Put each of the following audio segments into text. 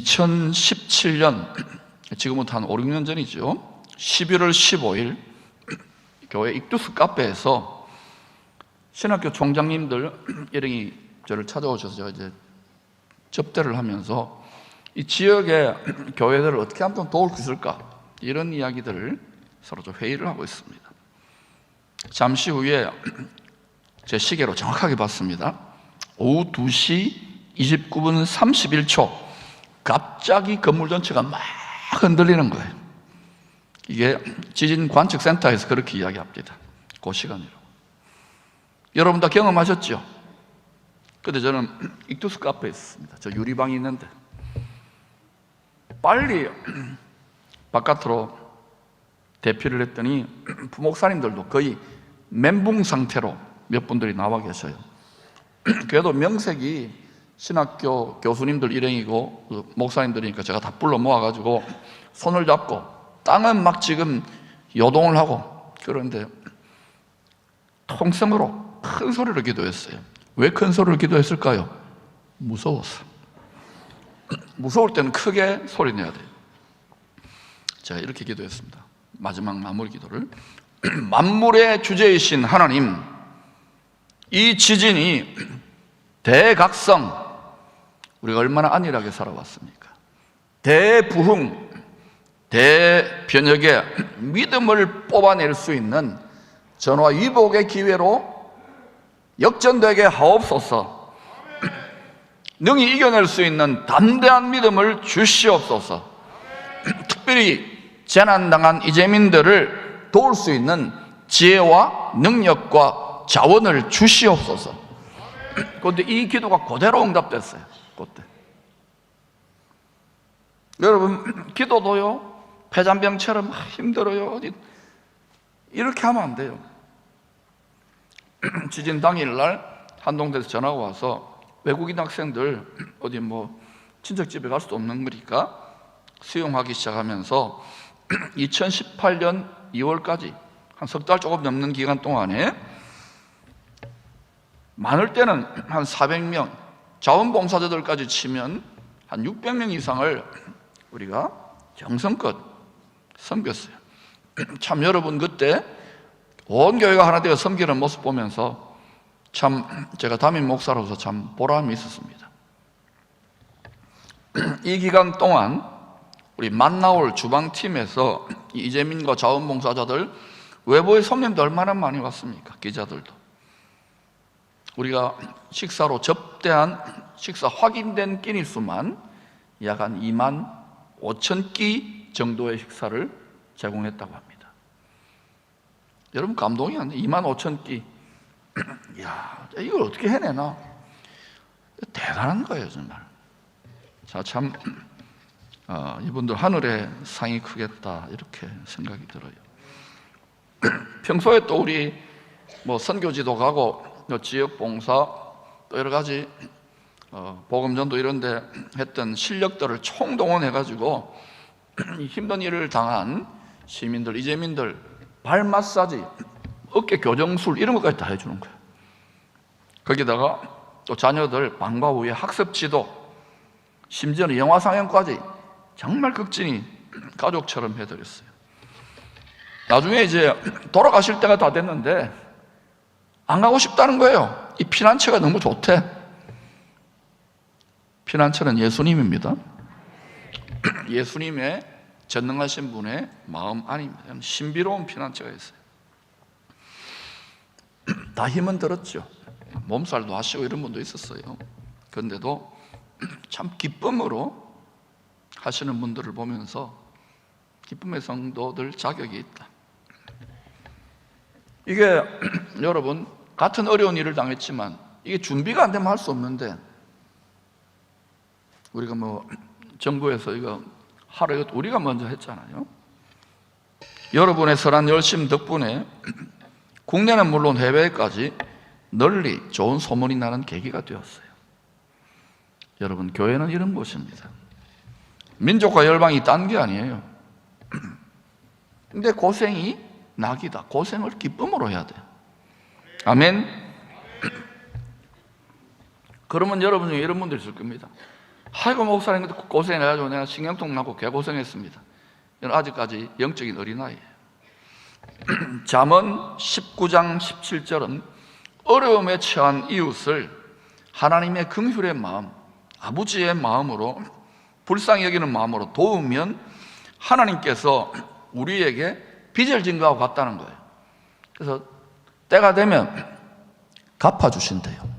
2017년, 지금부터 한 5, 6년 전이죠. 11월 15일 교회 익두스 카페에서 신학교 총장님들 일행이 저를 찾아오셔서 제가 이제 접대를 하면서 이 지역의 교회들을 어떻게 하면 좀 도울 수 있을까, 이런 이야기들을 서로 좀 회의를 하고 있습니다. 잠시 후에 제 시계로 정확하게 봤습니다. 오후 2시 29분 31초 갑자기 건물 전체가 막 흔들리는 거예요. 이게 지진 관측센터에서 그렇게 이야기합니다. 그 시간이라고. 여러분 다 경험하셨죠? 근데 저는 익두스 카페에 있었습니다. 저 유리방이 있는데 빨리 바깥으로 대피를 했더니 부목사님들도 거의 멘붕 상태로 몇 분들이 나와 계셔요. 그래도 명색이 신학교 교수님들 일행이고 목사님들이니까 제가 다 불러 모아가지고 손을 잡고 땅은 막 지금 요동을 하고, 그런데 통성으로 큰 소리로 기도했어요. 왜 큰 소리로 기도했을까요? 무서워서. 무서울 때는 크게 소리 내야 돼요. 제가 이렇게 기도했습니다. 마지막 마무리 기도를. 만물의 주제이신 하나님, 이 지진이 대각성, 우리가 얼마나 안일하게 살아왔습니까? 대부흥, 대변혁의 믿음을 뽑아낼 수 있는 전화위복의 기회로 역전되게 하옵소서. 능히 이겨낼 수 있는 담대한 믿음을 주시옵소서. 특별히 재난당한 이재민들을 도울 수 있는 지혜와 능력과 자원을 주시옵소서. 그런데 이 기도가 그대로 응답됐어요. 그때. 여러분, 기도도요, 폐잔병처럼 힘들어요, 이렇게 하면 안 돼요. 지진 당일날 한동대에서 전화가 와서 외국인 학생들 어디 친척집에 갈 수도 없는 거니까 수용하기 시작하면서 2018년 2월까지 한 석 달 조금 넘는 기간 동안에 많을 때는 한 400명, 자원봉사자들까지 치면 한 600명 이상을 우리가 정성껏 섬겼어요. 참 여러분, 그때 온 교회가 하나 되어 섬기는 모습 보면서 참 제가 담임 목사로서 참 보람이 있었습니다. 이 기간 동안 우리 만나올 주방팀에서 이재민과 자원봉사자들, 외부의 손님도 얼마나 많이 왔습니까? 기자들도. 우리가 식사로 접대한 식사 확인된 끼니 수만 약 한 2만 5천 끼 정도의 식사를 제공했다고 합니다. 여러분, 감동이 안 돼요. 2만 5천 끼. 이야, 이걸 어떻게 해내나? 대단한 거예요, 정말. 자, 참 이분들 하늘의 상이 크겠다, 이렇게 생각이 들어요. 평소에 또 우리 선교지도 가고 지역 봉사 또 여러 가지 복음전도 이런 데 했던 실력들을 총동원해가지고 힘든 일을 당한 시민들, 이재민들 발 마사지, 어깨 교정술 이런 것까지 다 해주는 거예요. 거기다가 또 자녀들 방과 후에 학습 지도, 심지어는 영화 상영까지 정말 극진히 가족처럼 해드렸어요. 나중에 이제 돌아가실 때가 다 됐는데 안 가고 싶다는 거예요. 이 피난처가 너무 좋대. 피난처는 예수님입니다. 예수님의 전능하신 분의 마음 안입니다. 신비로운 피난처가 있어요. 다 힘은 들었죠. 몸살도 하시고 이런 분도 있었어요. 그런데도 참 기쁨으로 하시는 분들을 보면서 기쁨의 성도들 자격이 있다. 이게 여러분, 같은 어려운 일을 당했지만 이게 준비가 안 되면 할 수 없는데, 우리가 정부에서 이거 하루 이거 우리가 먼저 했잖아요. 여러분의 선한 열심 덕분에 국내는 물론 해외까지 널리 좋은 소문이 나는 계기가 되었어요. 여러분, 교회는 이런 곳입니다. 민족과 열방이 딴 게 아니에요. 근데 고생이 낙이다. 고생을 기쁨으로 해야 돼요. 아멘. 그러면 여러분 중에 이런 분들 있을 겁니다. 아이고 목사님 고생해가지고 내가 신경통 나고 개고생했습니다. 이건 아직까지 영적인 어린아이예요. 잠언 19장 17절은 어려움에 처한 이웃을 하나님의 긍휼의 마음, 아버지의 마음으로, 불쌍히 여기는 마음으로 도우면 하나님께서 우리에게 빚을 진 것과 같다는 거예요. 그래서 때가 되면 갚아주신대요.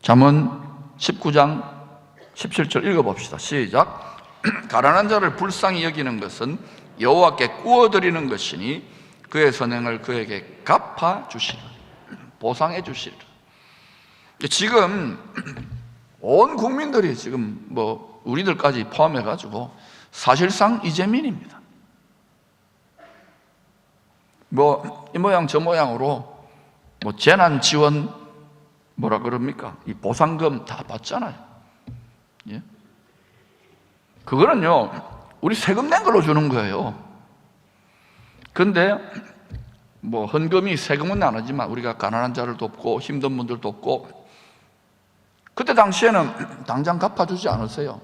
잠언 19장 17절 읽어봅시다. 시작. 가난한 자를 불쌍히 여기는 것은 여호와께 구워드리는 것이니 그의 선행을 그에게 갚아주시리라. 보상해주시리라. 지금 온 국민들이 지금 우리들까지 포함해가지고 사실상 이재민입니다. 이 모양 저 모양으로 재난 지원 뭐라 그럽니까? 이 보상금 다 받잖아요. 예? 그거는요, 우리 세금 낸 걸로 주는 거예요. 근데 헌금이 세금은 안 하지만 우리가 가난한 자를 돕고 힘든 분들 돕고, 그때 당시에는 당장 갚아주지 않으세요.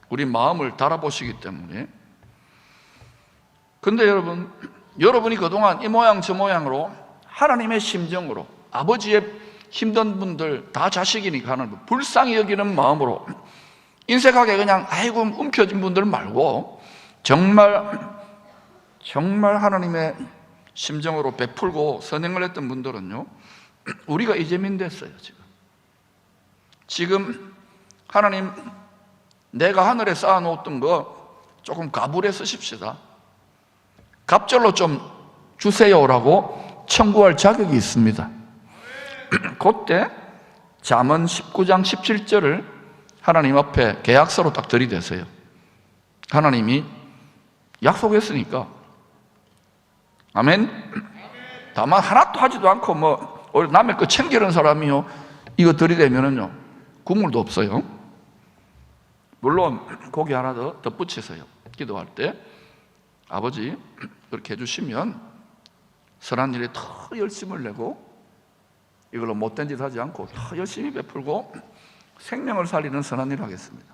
우리 마음을 달아보시기 때문에. 근데 여러분이 그동안 이 모양 저 모양으로 하나님의 심정으로, 아버지의 힘든 분들 다 자식이니까 하는 불쌍히 여기는 마음으로 인색하게 그냥 아이고 움켜진 분들 말고 정말 하나님의 심정으로 베풀고 선행을 했던 분들은요, 우리가 이재민 됐어요. 지금 하나님, 내가 하늘에 쌓아놓았던 거 조금 가불해 쓰십시다. 갑절로 좀 주세요라고 청구할 자격이 있습니다. 그때 잠언 19장 17절을 하나님 앞에 계약서로 딱 들이대세요. 하나님이 약속했으니까. 아멘? 다만 하나도 하지도 않고 남의 거 챙기는 사람이요, 이거 들이대면은요 국물도 없어요. 물론 고기 하나 더 덧붙이세요. 기도할 때 아버지 그렇게 해주시면 선한 일에 더 열심을 내고 이걸로 못된 짓 하지 않고 더 열심히 베풀고 생명을 살리는 선한 일을 하겠습니다.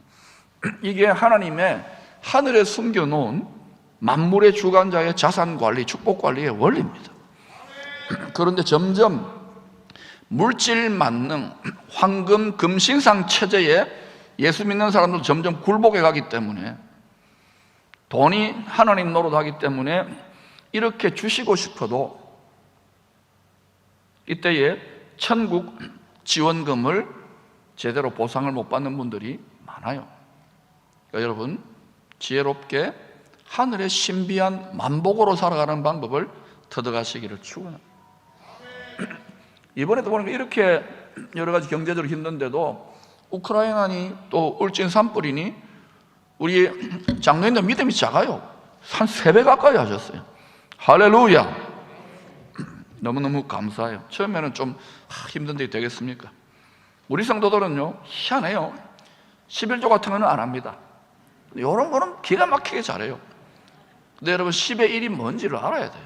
이게 하나님의 하늘에 숨겨놓은 만물의 주관자의 자산관리, 축복관리의 원리입니다. 그런데 점점 물질 만능, 황금, 금신상 체제에 예수 믿는 사람들도 점점 굴복해 가기 때문에, 돈이 하나님 노릇하기 때문에 이렇게 주시고 싶어도 이때에 천국 지원금을 제대로 보상을 못 받는 분들이 많아요. 그러니까 여러분, 지혜롭게 하늘의 신비한 만복으로 살아가는 방법을 터득하시기를 축원합니다. 이번에도 보니까 이렇게 여러 가지 경제적으로 힘든데도 우크라이나니 또 울진 산불이니 우리 장로님들 믿음이 작아요. 한 3배 가까이 하셨어요. 할렐루야. 너무너무 감사해요. 처음에는 좀 힘든데 되겠습니까? 우리 성도들은요, 희한해요. 11조 같은 거는 안 합니다. 이런 거는 기가 막히게 잘해요. 근데 여러분, 10의 1이 뭔지를 알아야 돼요.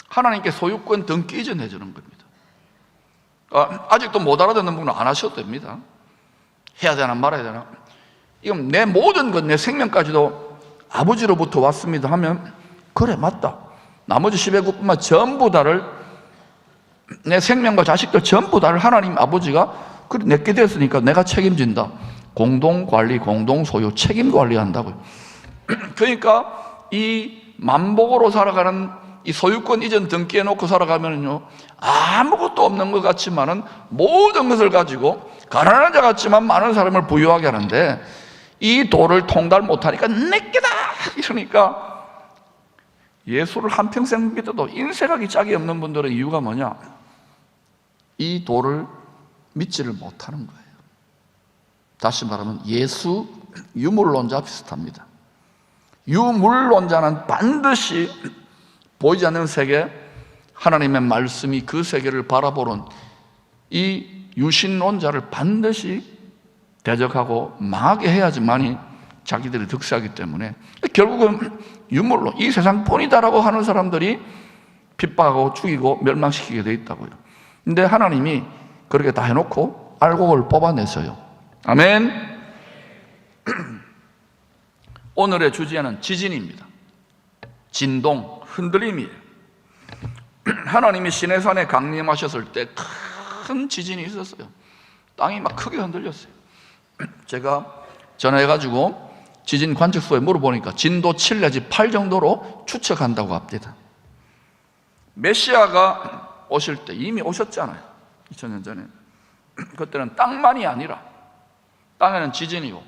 하나님께 소유권 등기 이전해 주는 겁니다. 아직도 못 알아듣는 분은 안 하셔도 됩니다. 해야 되나 말아야 되나? 이건 내 모든 것, 내 생명까지도 아버지로부터 왔습니다 하면, 그래 맞다, 나머지 10의 9뿐만 전부 다를, 내 생명과 자식들 전부 다를 하나님 아버지가 그래 내게 됐으니까 내가 책임진다. 공동관리, 공동소유, 책임관리한다고요. 그러니까 이 만복으로 살아가는 이 소유권 이전 등기해 놓고 살아가면요, 아무것도 없는 것 같지만은 모든 것을 가지고 가난한 자 같지만 많은 사람을 부유하게 하는데, 이 도를 통달 못하니까 내게다 이러니까 예수를 한평생 믿어도 인색하기 짝이 없는 분들은 이유가 뭐냐? 이 도를 믿지를 못하는 거예요. 다시 말하면 예수 유물론자 비슷합니다. 유물론자는 반드시 보이지 않는 세계, 하나님의 말씀이 그 세계를 바라보는 이 유신론자를 반드시 대적하고 망하게 해야지만이 자기들이 득세하기 때문에, 결국은 유물론, 이 세상뿐이다라고 하는 사람들이 핍박하고 죽이고 멸망시키게 돼 있다고요. 근데 하나님이 그렇게 다 해놓고 알곡을 뽑아내서요, 아멘. 오늘의 주제는 지진입니다. 진동, 흔들림이에요. 하나님이 시내산에 강림하셨을 때 큰 지진이 있었어요. 땅이 막 크게 흔들렸어요. 제가 전화해가지고 지진 관측소에 물어보니까 진도 7 내지 8 정도로 추측한다고 합니다. 메시아가 오실 때 이미 오셨잖아요. 2000년 전에. 그때는 땅만이 아니라 땅에는 지진이고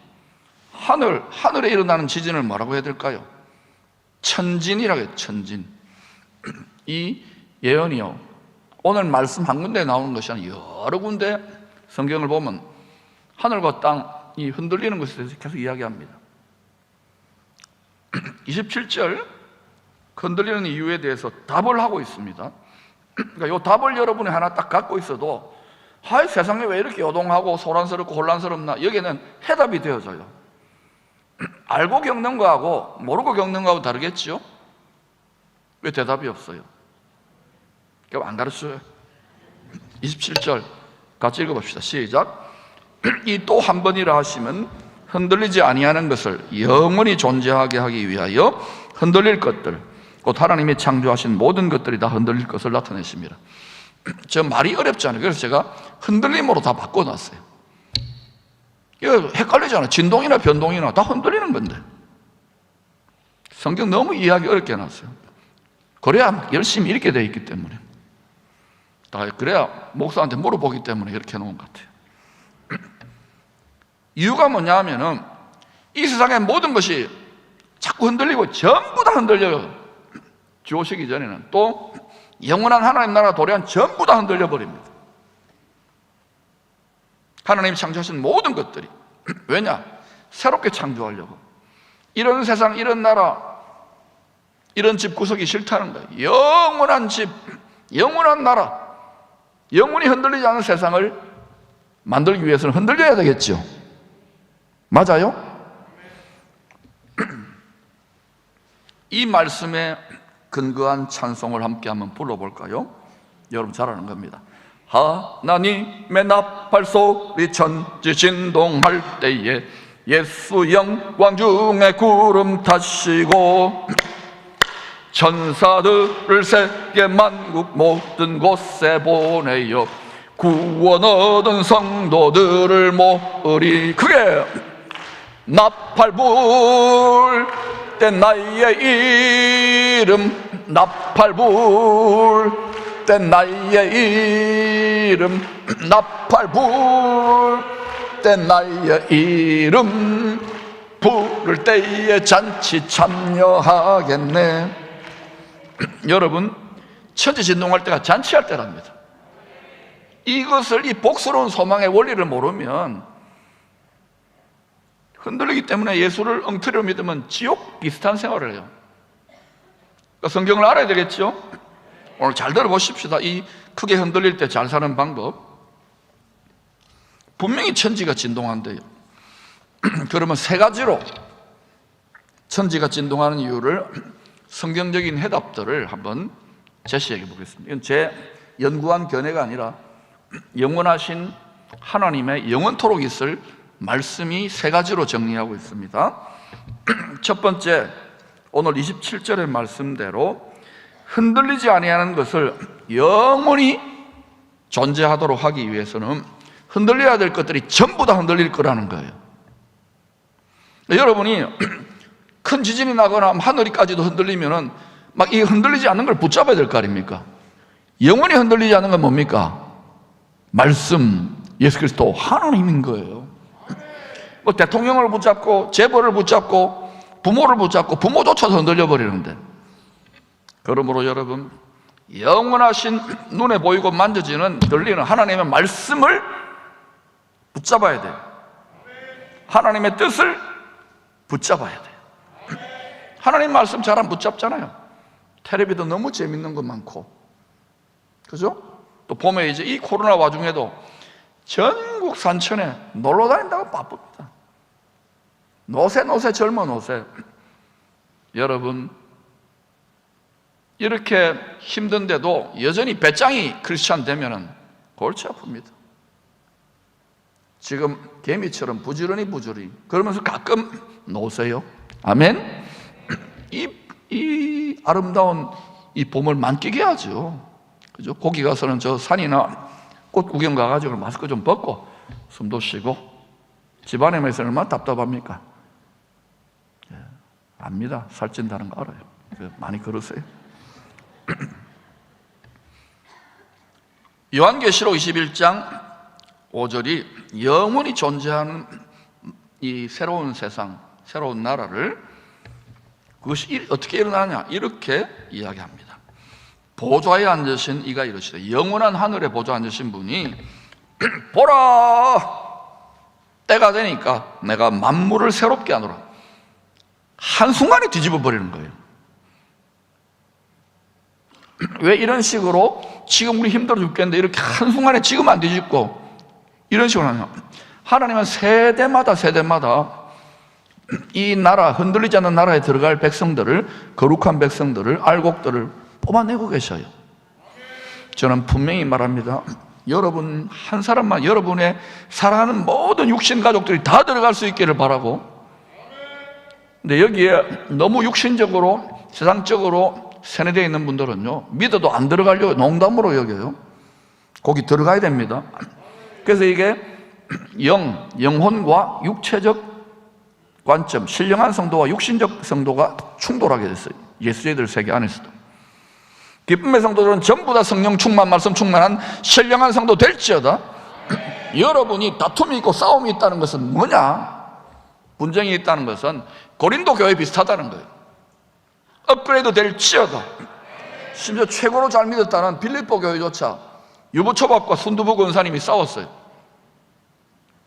하늘에 일어나는 지진을 뭐라고 해야 될까요? 천진이라고 해요. 천진. 이 예언이요, 오늘 말씀 한 군데에 나오는 것이 아니라 여러 군데 성경을 보면 하늘과 땅이 흔들리는 것에 대해서 계속 이야기합니다. 27절 흔들리는 이유에 대해서 답을 하고 있습니다. 그러니까 이 답을 여러분이 하나 딱 갖고 있어도 세상에 왜 이렇게 요동하고 소란스럽고 혼란스럽나, 여기에는 해답이 되어져요. 알고 겪는 거하고 모르고 겪는 거하고 다르겠죠? 왜 대답이 없어요? 그럼 안 가르쳐요. 27절 같이 읽어봅시다. 시작. 이 또 한 번이라 하시면 흔들리지 아니하는 것을 영원히 존재하게 하기 위하여 흔들릴 것들, 곧 하나님이 창조하신 모든 것들이 다 흔들릴 것을 나타내십니다. 저 말이 어렵지 않아요. 그래서 제가 흔들림으로 다 바꿔놨어요. 이거 헷갈리잖아요. 진동이나 변동이나 다 흔들리는 건데 성경 너무 이해하기 어렵게 해놨어요. 그래야 열심히 읽게 되어 있기 때문에, 그래야 목사한테 물어보기 때문에 이렇게 해놓은 것 같아요. 이유가 뭐냐 하면은 이 세상의 모든 것이 자꾸 흔들리고 전부 다 흔들려요. 주 오시기 전에는 또 영원한 하나님 나라 도래한 전부 다 흔들려 버립니다. 하나님이 창조하신 모든 것들이. 왜냐? 새롭게 창조하려고. 이런 세상, 이런 나라, 이런 집구석이 싫다는 거예요. 영원한 집, 영원한 나라, 영원히 흔들리지 않은 세상을 만들기 위해서는 흔들려야 되겠죠. 맞아요? 이 말씀에 근거한 찬송을 함께 한번 불러볼까요? 여러분 잘 아는 겁니다. 하나님의 나팔 소리 천지 진동할 때에 예수 영광 중에 구름 타시고 천사들을 세계 만국 모든 곳에 보내어 구원 얻은 성도들을 모으리. 그게 나팔 불 때 나의 이름, 나팔 불 때 나의 이름, 나팔 불 때 나의 이름 부를 때에 잔치 참여하겠네. 여러분, 천지진동할 때가 잔치할 때랍니다. 이것을, 이 복스러운 소망의 원리를 모르면, 흔들리기 때문에 예수를 엉터리로 믿으면 지옥 비슷한 생활을 해요. 그러니까 성경을 알아야 되겠죠? 오늘 잘 들어보십시다. 이 크게 흔들릴 때 잘 사는 방법. 분명히 천지가 진동한대요. 그러면 세 가지로 천지가 진동하는 이유를, 성경적인 해답들을 한번 제시해 보겠습니다. 이건 제 연구한 견해가 아니라 영원하신 하나님의 영원토록 있을 말씀이 세 가지로 정리하고 있습니다. 첫 번째, 오늘 27절의 말씀대로 흔들리지 아니하는 것을 영원히 존재하도록 하기 위해서는 흔들려야 될 것들이 전부 다 흔들릴 거라는 거예요. 여러분이 큰 지진이 나거나 하늘이까지도 흔들리면은 막 이 흔들리지 않는 걸 붙잡아야 될 거 아닙니까? 영원히 흔들리지 않는 건 뭡니까? 말씀, 예수 그리스도 하나님인 거예요. 뭐 대통령을 붙잡고 재벌을 붙잡고 부모를 붙잡고 부모조차도 흔들려 버리는데, 그러므로 여러분, 영원하신 눈에 보이고 만져지는 들리는 하나님의 말씀을 붙잡아야 돼요. 하나님의 뜻을 붙잡아야 돼요. 하나님 말씀 잘 안 붙잡잖아요. 텔레비도 너무 재밌는 것 많고, 그죠? 또 보면 이제 이 코로나 와중에도 전국 산천에 놀러 다닌다고 바쁩니다. 노세 젊어 노세. 여러분, 이렇게 힘든데도 여전히 배짱이 크리스찬 되면은 골치 아픕니다. 지금 개미처럼 부지런히 그러면서 가끔 놓으세요. 아멘. 이 아름다운 이 봄을 만끽해야죠. 그죠? 거기 가서는 저 산이나 꽃 구경 가가지고 마스크 좀 벗고 숨도 쉬고, 집안에서 얼마나 답답합니까? 예, 압니다. 살찐다는 거 알아요. 많이 걸으세요. 요한계시록 21장 5절이 영원히 존재하는 이 새로운 세상, 새로운 나라를, 그것이 어떻게 일어나냐, 이렇게 이야기합니다. 보좌에 앉으신 이가 이러시되, 영원한 하늘에 보좌에 앉으신 분이 보라, 때가 되니까 내가 만물을 새롭게 하노라. 한순간에 뒤집어 버리는 거예요. 왜 이런 식으로 지금 우리 힘들어 죽겠는데 이렇게 한순간에 지금 안 뒤집고 이런 식으로 하냐? 하나님은 세대마다 이 나라, 흔들리지 않는 나라에 들어갈 백성들을, 거룩한 백성들을, 알곡들을 뽑아내고 계셔요. 저는 분명히 말합니다. 여러분 한 사람만, 여러분의 사랑하는 모든 육신 가족들이 다 들어갈 수 있기를 바라고, 근데 여기에 너무 육신적으로, 세상적으로 세뇌되어 있는 분들은요, 믿어도 안 들어가려고 농담으로 여겨요. 거기 들어가야 됩니다. 그래서 이게 영혼과 육체적 관점, 신령한 성도와 육신적 성도가 충돌하게 됐어요. 예수제들 세계 안에서도. 기쁨의 성도들은 전부 다 성령 충만, 말씀 충만한 신령한 성도 될지어다 여러분이 다툼이 있고 싸움이 있다는 것은 뭐냐? 분쟁이 있다는 것은 고린도 교회 비슷하다는 거예요. 업그레이드 될지어다. 심지어 최고로 잘 믿었다는 빌립보 교회조차 유부초밥과 순두부 권사님이 싸웠어요.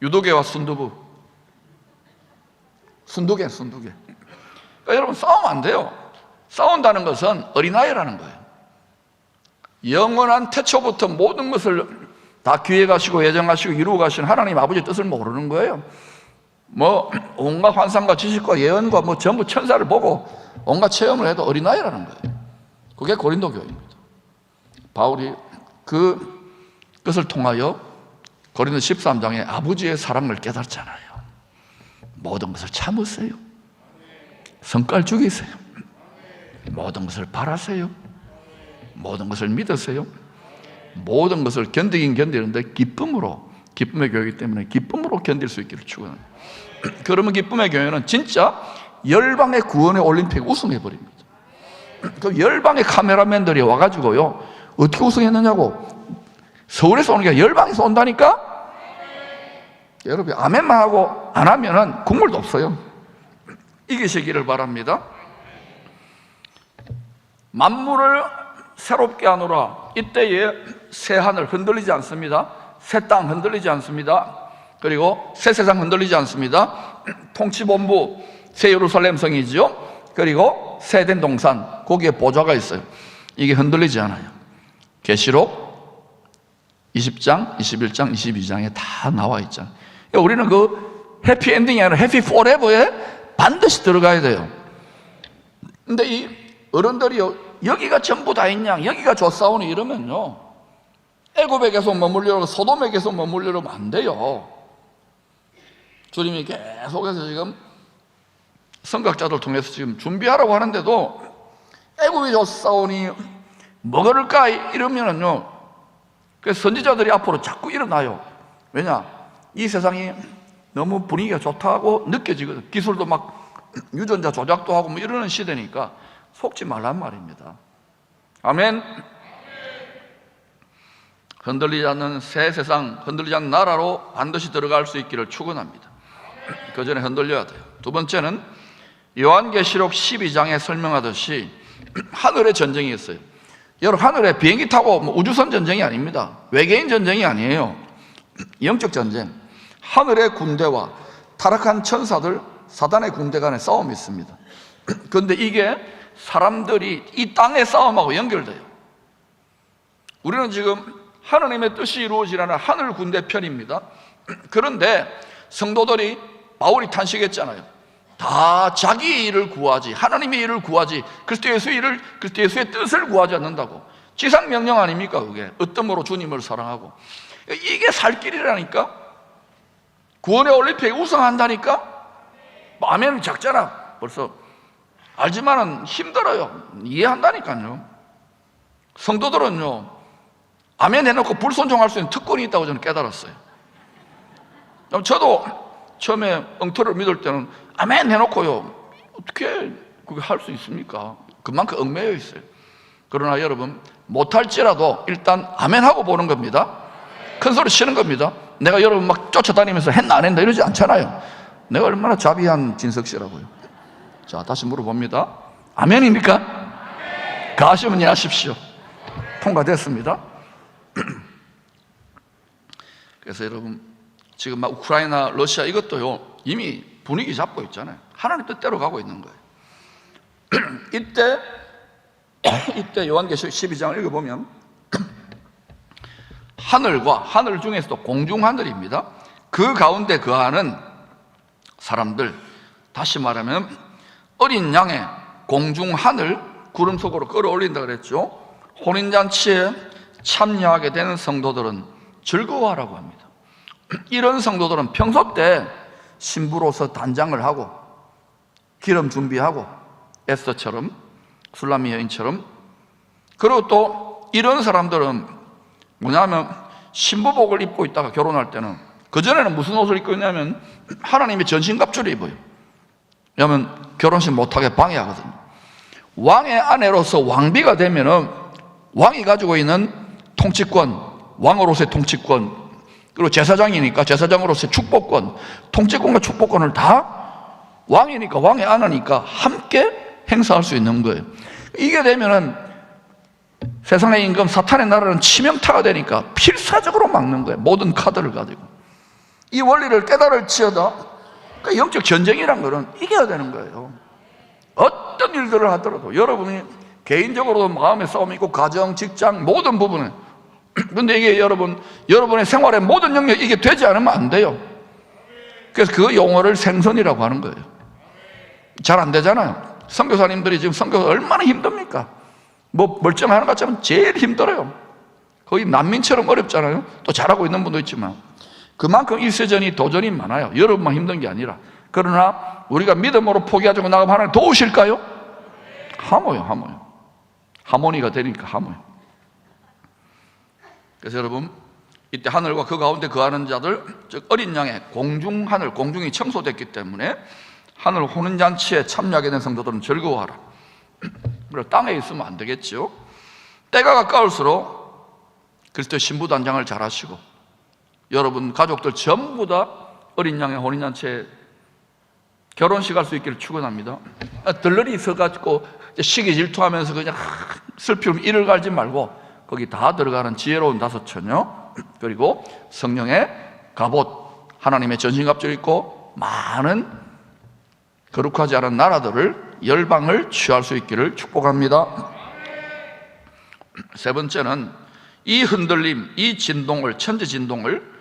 유도계와 순두개. 그러니까 여러분 싸우면 안 돼요. 싸운다는 것은 어린아이라는 거예요. 영원한 태초부터 모든 것을 다 기획하시고 예정하시고 이루어 가신 하나님 아버지의 뜻을 모르는 거예요. 온갖 환상과 지식과 예언과 전부 천사를 보고 온갖 체험을 해도 어린아이라는 거예요. 그게 고린도 교회입니다. 바울이 그것을 통하여 고린도 13장에 아버지의 사랑을 깨닫잖아요. 모든 것을 참으세요. 성깔 죽이세요. 모든 것을 바라세요. 모든 것을 믿으세요. 모든 것을 견디긴 견디는데 기쁨의 교회이기 때문에 기쁨으로 견딜 수 있기를 축원합니다. 그러면 기쁨의 교회는 진짜 열방의 구원의 올림픽 우승해버립니다. 그 열방의 카메라맨들이 와가지고요, 어떻게 우승했느냐고, 서울에서 오는 게 열방에서 온다니까? 여러분 아멘만 하고 안 하면은 국물도 없어요. 이기시기를 바랍니다. 만물을 새롭게 하노라. 이때에 새 하늘 흔들리지 않습니다. 새 땅 흔들리지 않습니다. 그리고 새 세상 흔들리지 않습니다. 통치본부 새 예루살렘 성이지요. 그리고 새된 동산, 거기에 보좌가 있어요. 이게 흔들리지 않아요. 계시록 20장, 21장, 22장에 다 나와 있잖아요. 우리는 그 해피엔딩이 아니라 해피 포레버에 반드시 들어가야 돼요. 근데 이 어른들이 여기가 전부 다 있냐, 여기가 좋사오니 이러면요, 애굽에 계속 머물려고, 소돔에 계속 머물려면 안 돼요. 주님이 계속해서 지금 선각자들 통해서 지금 준비하라고 하는데도 애굽이 좋사오니 뭐 그럴까 이러면은요, 그래서 선지자들이 앞으로 자꾸 일어나요. 왜냐? 이 세상이 너무 분위기가 좋다고 느껴지거든. 기술도 막 유전자 조작도 하고 이러는 시대니까 속지 말란 말입니다. 아멘. 흔들리지 않는 새 세상, 흔들리지 않는 나라로 반드시 들어갈 수 있기를 축원합니다. 그 전에 흔들려야 돼요. 두 번째는 요한계시록 12장에 설명하듯이 하늘의 전쟁이 있어요. 여러분, 하늘에 비행기 타고 우주선 전쟁이 아닙니다. 외계인 전쟁이 아니에요. 영적 전쟁. 하늘의 군대와 타락한 천사들, 사단의 군대 간의 싸움이 있습니다. 그런데 이게 사람들이 이 땅의 싸움하고 연결돼요. 우리는 지금 하나님의 뜻이 이루어지라는 하늘 군대 편입니다. 그런데 성도들이 바울이 탄식했잖아요. 다 자기 일을 구하지, 하나님의 일을 구하지, 그리스도 예수의 뜻을 구하지 않는다고. 지상 명령 아닙니까? 그게 으뜸으로 주님을 사랑하고. 이게 살 길이라니까. 구원의 올림픽에 우승한다니까? 아멘은 작잖아. 벌써 알지만은 힘들어요. 이해한다니까요. 성도들은요, 아멘 해놓고 불순종할 수 있는 특권이 있다고 저는 깨달았어요. 저도 처음에 엉터리를 믿을 때는 아멘 해놓고요, 어떻게 그게 할 수 있습니까? 그만큼 얽매여 있어요. 그러나 여러분, 못할지라도 일단 아멘 하고 보는 겁니다. 큰 소리 치는 겁니다. 내가 여러분 막 쫓아다니면서 했나 안 했나 이러지 않잖아요. 내가 얼마나 자비한 진석씨라고요. 자, 다시 물어봅니다. 아멘입니까? 가시면 하십시오. 통과됐습니다. 그래서 여러분, 지금 막 우크라이나, 러시아 이것도요, 이미 분위기 잡고 있잖아요. 하나님 뜻대로 가고 있는 거예요. 이때 요한계시록 12장을 읽어보면 하늘과 하늘 중에서도 공중하늘입니다. 그 가운데 거하는 사람들, 다시 말하면 어린 양의 공중하늘 구름 속으로 끌어올린다 그랬죠. 혼인잔치에 참여하게 되는 성도들은 즐거워하라고 합니다. 이런 성도들은 평소 때 신부로서 단장을 하고 기름 준비하고 에스더처럼, 술라미 여인처럼, 그리고 또 이런 사람들은 뭐냐면 신부복을 입고 있다가 결혼할 때는, 그전에는 무슨 옷을 입고 있냐면 하나님의 전신갑주를 입어요. 왜냐하면 결혼식 못하게 방해하거든요. 왕의 아내로서 왕비가 되면은 왕이 가지고 있는 통치권, 왕으로서의 통치권, 그리고 제사장이니까 제사장으로서의 축복권, 통치권과 축복권을 다 왕이니까, 왕의 아내니까 함께 행사할 수 있는 거예요. 이게 되면은 세상의 임금 사탄의 나라는 치명타가 되니까 필사적으로 막는 거예요. 모든 카드를 가지고. 이 원리를 깨달을지어다, 그러니까 영적 전쟁이란 거는 이겨야 되는 거예요. 어떤 일들을 하더라도 여러분이 개인적으로도 마음의 싸움이 있고 가정, 직장 모든 부분에, 그런데 이게 여러분의 생활의 모든 영역이 이게 되지 않으면 안 돼요. 그래서 그 용어를 생선이라고 하는 거예요. 잘 안 되잖아요. 선교사님들이 지금 선교가 얼마나 힘듭니까? 뭐 멀쩡하는 것 같지만 제일 힘들어요. 거의 난민처럼 어렵잖아요. 또 잘하고 있는 분도 있지만 그만큼 일세전이 도전이 많아요. 여러분만 힘든 게 아니라. 그러나 우리가 믿음으로 포기하지 않고 나가면 하나님 도우실까요? 하모요. 하모니가 되니까 하모요. 그래서 여러분, 이때 하늘과 그 가운데 거하는 자들, 즉 어린 양의 공중하늘, 공중이 청소됐기 때문에 하늘 혼인잔치에 참여하게 된 성도들은 즐거워하라. 그리고 땅에 있으면 안 되겠죠. 때가 가까울수록 그리스도의 신부단장을 잘 하시고 여러분 가족들 전부 다 어린 양의 혼인잔치에 결혼식 할 수 있기를 축원합니다. 들러리 있어가지고 시기 질투하면서 그냥 슬픔 이를 갈지 말고 거기 다 들어가는 지혜로운 다섯 처녀, 그리고 성령의 갑옷, 하나님의 전신갑주를 입고 많은 거룩하지 않은 나라들을, 열방을 취할 수 있기를 축복합니다. 세 번째는 이 흔들림, 이 진동을, 천지 진동을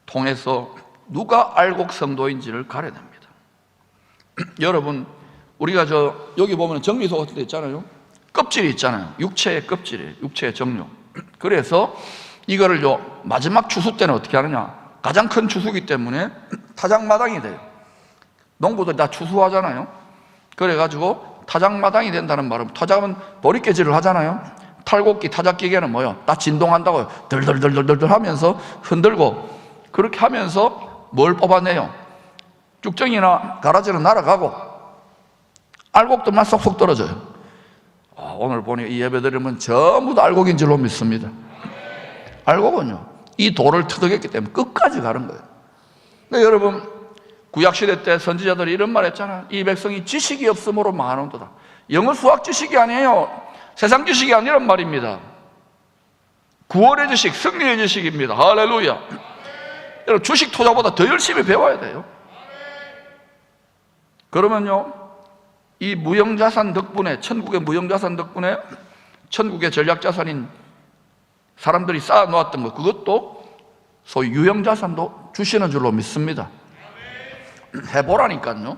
통해서 누가 알곡 성도인지를 가려냅니다. 여러분, 우리가 여기 보면 정미소 같은 데 있잖아요. 껍질이 있잖아요. 육체의 껍질이에요. 육체의 정료. 그래서 이거를 마지막 추수 때는 어떻게 하느냐, 가장 큰 추수기 때문에 타작마당이 돼요. 농부들이 다 추수하잖아요. 그래가지고 타작마당이 된다는 말은, 타작은 보릿개질을 하잖아요. 탈곡기, 타작기계는 뭐예요? 다 진동한다고요. 덜덜덜덜덜 하면서 흔들고, 그렇게 하면서 뭘 뽑아내요? 쭉정이나 가라지는 날아가고 알곡들만 쏙쏙 떨어져요. 오늘 보니 이 예배 드리면 전부 다 알곡인 줄로 믿습니다. 알곡은요, 이 돌을 터득했기 때문에 끝까지 가는 거예요. 근데 여러분, 구약시대 때 선지자들이 이런 말 했잖아요. 이 백성이 지식이 없으므로 망하는도다. 영어 수학 지식이 아니에요. 세상 지식이 아니란 말입니다. 구원의 지식, 승리의 지식입니다. 할렐루야. 여러분, 주식 투자보다 더 열심히 배워야 돼요. 그러면요, 이 무형자산 덕분에, 천국의 무형자산 덕분에 천국의 전략자산인 사람들이 쌓아놓았던 것, 그것도 소위 유형자산도 주시는 줄로 믿습니다. 해보라니까요.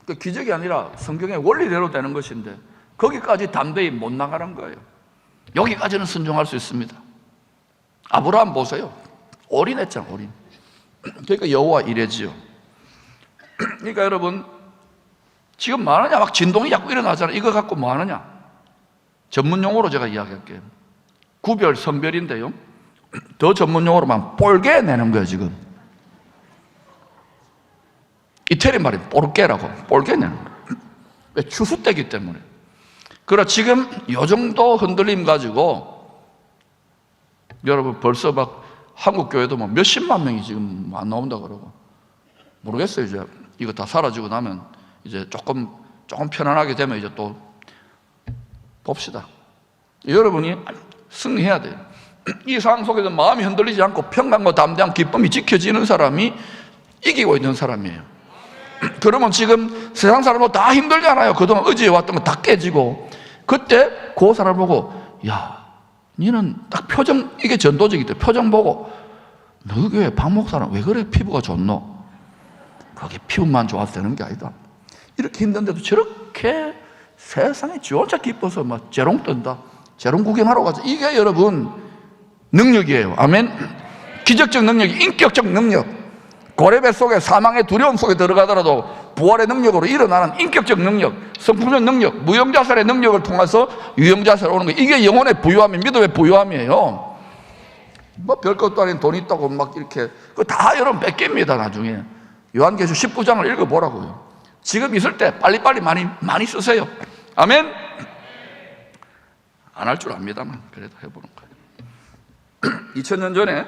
그 기적이 아니라 성경의 원리대로 되는 것인데 거기까지 담대히 못 나가는 거예요. 여기까지는 순종할 수 있습니다. 아브라함 보세요. 올인했잖아, 올인. 그러니까 여호와 이레지요. 그러니까 여러분 지금 뭐 하느냐, 막 진동이 자꾸 일어나잖아요. 이거 갖고 뭐 하느냐, 전문 용어로 제가 이야기할게요. 구별 성별인데요, 더 전문 용어로만 뻘개 내는 거예요. 지금 이태리 말이 뻘개라고, 뻘개 내는 거예요. 왜? 추수 때기 때문에. 그러나 지금 이 정도 흔들림 가지고 여러분 벌써 막 한국 교회도 뭐 몇십만 명이 지금 안 나온다 그러고, 모르겠어요. 이제 이거 다 사라지고 나면 이제 조금 편안하게 되면 이제 또 봅시다. 여러분이 승리해야 돼요. 이 상황 속에서 마음이 흔들리지 않고 평강과 담대한 기쁨이 지켜지는 사람이 이기고 있는 사람이에요. 그러면 지금 세상 사람도 다 힘들잖아요. 그동안 의지해왔던 거 다 깨지고, 그때 그 사람 보고, 야, 니는 딱 표정, 이게 전도적이다. 표정 보고, 너 교회 박 목사는 왜 그래 피부가 좋노? 그게 피부만 좋아서 되는 게 아니다. 이렇게 힘든데도 저렇게 세상에 지 혼자 기뻐서 막 재롱 뜬다. 재롱 구경하러 가자. 이게 여러분 능력이에요. 아멘. 기적적 능력, 인격적 능력. 고레배 속에 사망의 두려움 속에 들어가더라도 부활의 능력으로 일어나는 인격적 능력, 성품적 능력, 무용자살의 능력을 통해서 유용자살 오는 거예요. 이게 영혼의 부유함이, 믿음의 부유함이에요. 뭐 별것도 아닌 돈 있다고 막 이렇게, 그거 다 여러분 뺏깁니다. 나중에 요한계시록 19장을 읽어보라고요. 지금 있을 때 빨리빨리 많이 쓰세요. 아멘. 안 할 줄 압니다만 그래도 해보는 거예요. 2000년 전에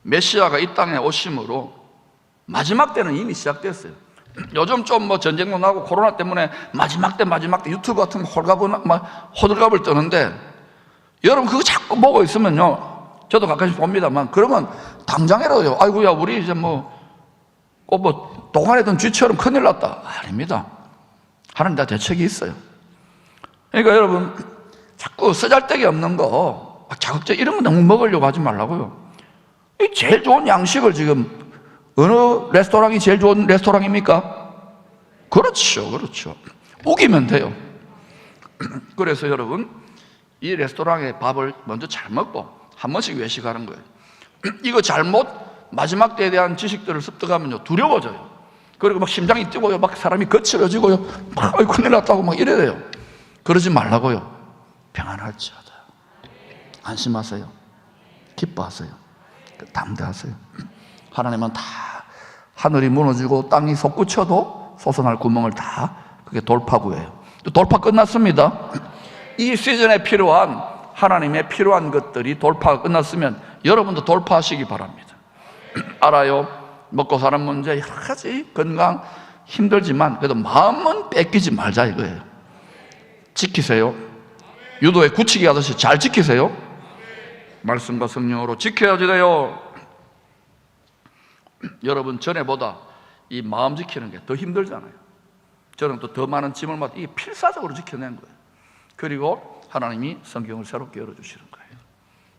메시아가 이 땅에 오심으로 마지막 때는 이미 시작됐어요. 요즘 좀 뭐 전쟁도 나고 코로나 때문에 마지막 때 유튜브 같은 거 호들갑을 떠는데, 여러분 그거 자꾸 보고 있으면요, 저도 가끔씩 봅니다만, 그러면 당장이라도요, 아이고야 우리 이제 뭐 동안에 든 쥐처럼 큰일 났다. 아닙니다. 하나님 다 대책이 있어요. 그러니까 여러분 자꾸 쓰잘데기 없는 거 자극적 이런 거 너무 먹으려고 하지 말라고요. 이 제일 좋은 양식을 지금 어느 레스토랑이 제일 좋은 레스토랑입니까? 그렇죠. 우기면 돼요. 그래서 여러분 이 레스토랑의 밥을 먼저 잘 먹고 한 번씩 외식하는 거예요. 이거 잘못 마지막 때에 대한 지식들을 습득하면요 두려워져요. 그리고 막 심장이 뛰고요, 막 사람이 거칠어지고요, 막 큰일 났다고 막 이래야 돼요. 그러지 말라고요. 평안할지어다. 안심하세요. 기뻐하세요. 담대하세요. 하나님은 다 하늘이 무너지고 땅이 솟구쳐도 솟아날 구멍을 다 그게 돌파구예요. 돌파 끝났습니다. 이 시즌에 필요한 하나님의 필요한 것들이 돌파가 끝났으면 여러분도 돌파하시기 바랍니다. 알아요. 먹고 사는 문제 여러 가지, 건강 힘들지만 그래도 마음은 뺏기지 말자 이거예요. 지키세요. 유도의 굳히기 하듯이 잘 지키세요. 말씀과 성령으로 지켜야지 돼요. 여러분 전에보다 이 마음 지키는 게 더 힘들잖아요. 저는 또 더 많은 짐을 맡아 이게 필사적으로 지켜낸 거예요. 그리고 하나님이 성경을 새롭게 열어주시는 거예요.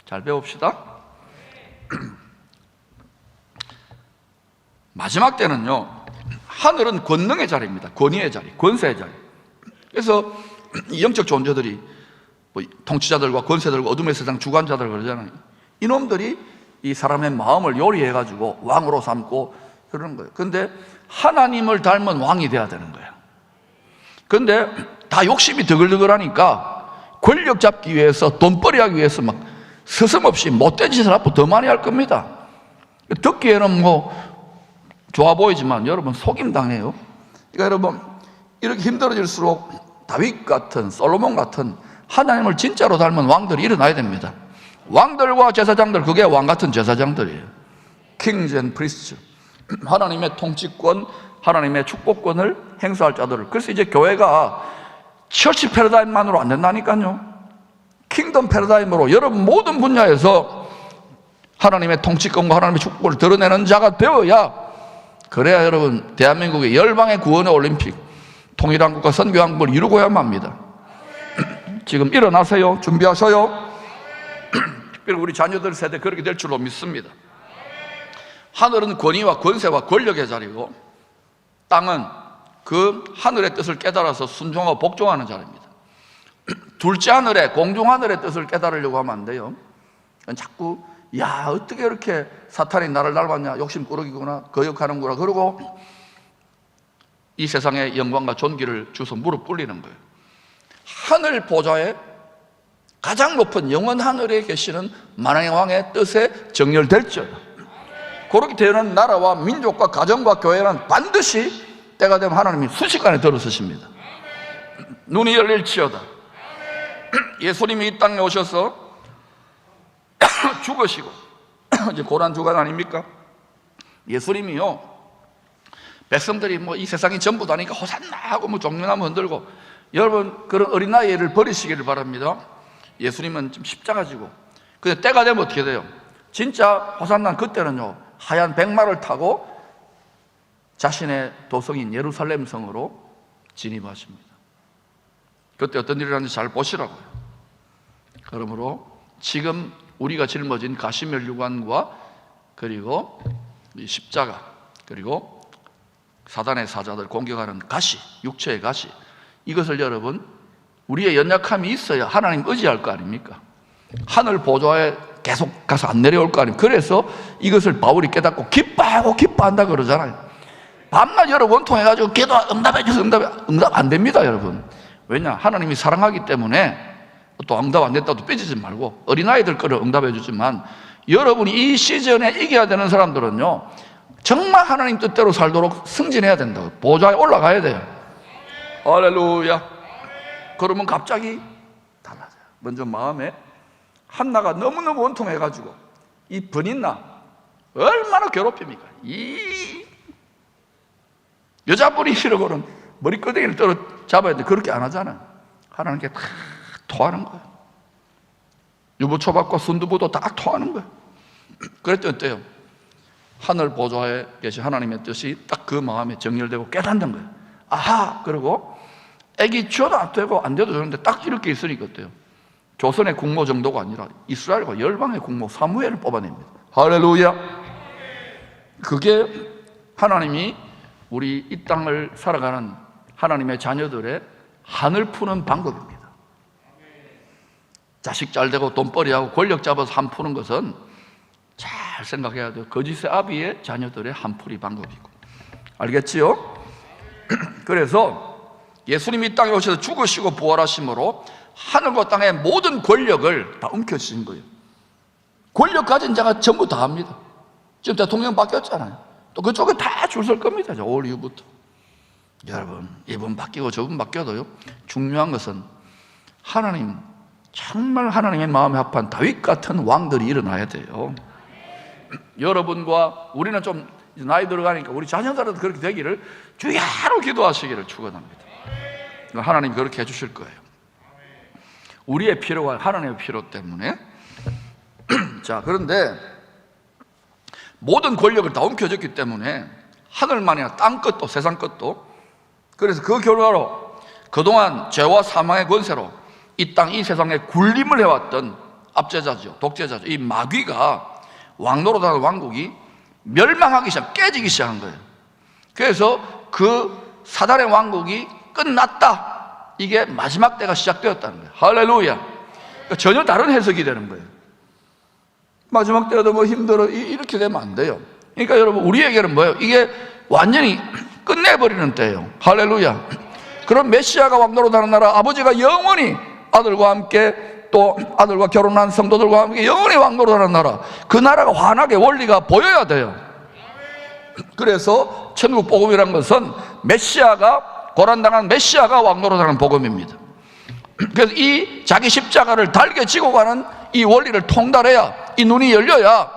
잘 배웁시다. 마지막 때는요, 하늘은 권능의 자리입니다. 권위의 자리, 권세의 자리. 그래서 이 영적 존재들이 뭐 통치자들과 권세들과 어둠의 세상 주관자들 그러잖아요. 이놈들이 이 사람의 마음을 요리해가지고 왕으로 삼고 그러는 거예요. 근데 하나님을 닮은 왕이 돼야 되는 거예요. 근데 다 욕심이 드글드글하니까 권력 잡기 위해서, 돈벌이 하기 위해서 막 서슴없이 못된 짓을 앞으로 더 많이 할 겁니다. 듣기에는 뭐 좋아 보이지만 여러분 속임 당해요. 그러니까 여러분 이렇게 힘들어질수록 다윗 같은, 솔로몬 같은 하나님을 진짜로 닮은 왕들이 일어나야 됩니다. 왕들과 제사장들, 그게 왕 같은 제사장들이에요. Kings and Priests. 하나님의 통치권, 하나님의 축복권을 행사할 자들을. 그래서 이제 교회가 처치 패러다임만으로 안 된다니까요. 킹덤 패러다임으로 여러분 모든 분야에서 하나님의 통치권과 하나님의 축복을 드러내는 자가 되어야, 그래야 여러분 대한민국의 열방의 구원의 올림픽, 통일한국과 선교한국을 이루고야만 합니다. 지금 일어나세요. 준비하셔요. 특별히 우리 자녀들 세대 그렇게 될 줄로 믿습니다. 하늘은 권위와 권세와 권력의 자리고, 땅은 그 하늘의 뜻을 깨달아서 순종하고 복종하는 자리입니다. 둘째 하늘에, 공중 하늘의 뜻을 깨달으려고 하면 안 돼요. 자꾸 야, 어떻게 이렇게 사탄이 나를 닮았냐, 욕심꾸러기구나, 거역하는구나. 그러고 이 세상의 영광과 존귀를 주서 무릎 꿇리는 거예요. 하늘 보좌에 가장 높은 영원 하늘에 계시는 만왕의 왕의 뜻에 정렬될지어다. 그렇게 되는 나라와 민족과 가정과 교회는 반드시 때가 되면 하나님이 순식간에 들어서십니다. 눈이 열릴지어다. 예수님이 이 땅에 오셔서 죽으시고 이제 고난 주간 아닙니까? 예수님이요, 백성들이 뭐 이 세상이 전부다 하니까 호산나 하고 뭐 종려나무 흔들고, 여러분 그런 어린아이를 버리시기를 바랍니다. 예수님은 지금 십자가 지고, 근데 때가 되면 어떻게 돼요? 진짜 호산나 그때는요, 하얀 백마를 타고 자신의 도성인 예루살렘 성으로 진입하십니다. 그때 어떤 일이 일어나는지 잘 보시라고요. 그러므로 지금 우리가 짊어진 가시면류관과 그리고 이 십자가, 그리고 사단의 사자들 공격하는 가시, 육체의 가시, 이것을 여러분, 우리의 연약함이 있어야 하나님 의지할 거 아닙니까? 하늘 보좌에 계속 가서 안 내려올 거 아닙니까? 그래서 이것을 바울이 깨닫고 기뻐하고 기뻐한다 그러잖아요. 밤낮 여러분 원통해가지고 기도 응답해 주세요, 응답 안 됩니다, 여러분. 왜냐? 하나님이 사랑하기 때문에. 또 응답 안 됐다고 삐지지 말고 어린아이들 거를 응답해 주지만, 여러분이 이 시즌에 이겨야 되는 사람들은요, 정말 하나님 뜻대로 살도록 승진해야 된다고. 보좌에 올라가야 돼요. 할렐루야. 그러면 갑자기 달라져요. 먼저 마음에 한나가 너무너무 원통해가지고 이 번인나 얼마나 괴롭힙니까? 이 여자분이 이러고는 머리끄댕이를 떨어 잡아야 돼. 그렇게 안 하잖아요. 하나님께 다 토하는 거예요. 유부초밥과 순두부도 다 토하는 거예요. 그랬더니 어때요? 하늘 보좌에 계신 하나님의 뜻이 딱 그 마음에 정렬되고 깨닫는 거예요. 아하! 그리고 애기 줘도 안 되고 안 돼도 되는데 딱 이렇게 있으니까 어때요? 조선의 국모 정도가 아니라 이스라엘과 열방의 국모 사무엘을 뽑아냅니다. 할렐루야. 그게 하나님이 우리 이 땅을 살아가는 하나님의 자녀들의 한을 푸는 방법입니다. 자식 잘 되고 돈벌이하고 권력 잡아서 한 푸는 것은 잘 생각해야 돼요. 거짓의 아비의 자녀들의 한풀이 방법이고. 알겠지요? 그래서 예수님이 이 땅에 오셔서 죽으시고 부활하심으로 하늘과 땅의 모든 권력을 다 움켜쥐신 거예요. 권력 가진 자가 전부 다 합니다. 지금 대통령 바뀌었잖아요. 또 그쪽에 다 줄 설 겁니다. 올 이후부터. 여러분, 이분 바뀌고 저분 바뀌어도요, 중요한 것은 하나님, 정말 하나님의 마음에 합한 다윗 같은 왕들이 일어나야 돼요. 여러분과 우리는 좀 나이 들어가니까 우리 자녀들도 그렇게 되기를 주야로 기도하시기를 축원합니다. 하나님 그렇게 해주실 거예요. 우리의 필요가 하나님의 필요 때문에. 자, 그런데 모든 권력을 다 움켜쥐기 때문에 하늘만이 아니라 땅 것도 세상 것도, 그래서 그 결과로 그동안 죄와 사망의 권세로 이 땅, 이 세상에 굴림을 해왔던 압제자죠, 독재자죠, 이 마귀가 왕노릇하는 왕국이 멸망하기 시작, 깨지기 시작한 거예요. 그래서 그 사단의 왕국이 끝났다, 이게 마지막 때가 시작되었다는 거예요. 할렐루야. 그러니까 전혀 다른 해석이 되는 거예요. 마지막 때도 뭐 힘들어, 이렇게 되면 안 돼요. 그러니까 여러분, 우리에게는 뭐예요? 이게 완전히 끝내버리는 때예요. 할렐루야. 그럼 메시아가 왕노릇하는 나라, 아버지가 영원히 아들과 함께, 또 아들과 결혼한 성도들과 함께 영원히 왕노릇하는 나라, 그 나라가 환하게 원리가 보여야 돼요. 그래서 천국 복음이란 것은 메시아가, 고난당한 메시아가 왕노릇하는 복음입니다. 그래서 이 자기 십자가를 달게 지고 가는 이 원리를 통달해야, 이 눈이 열려야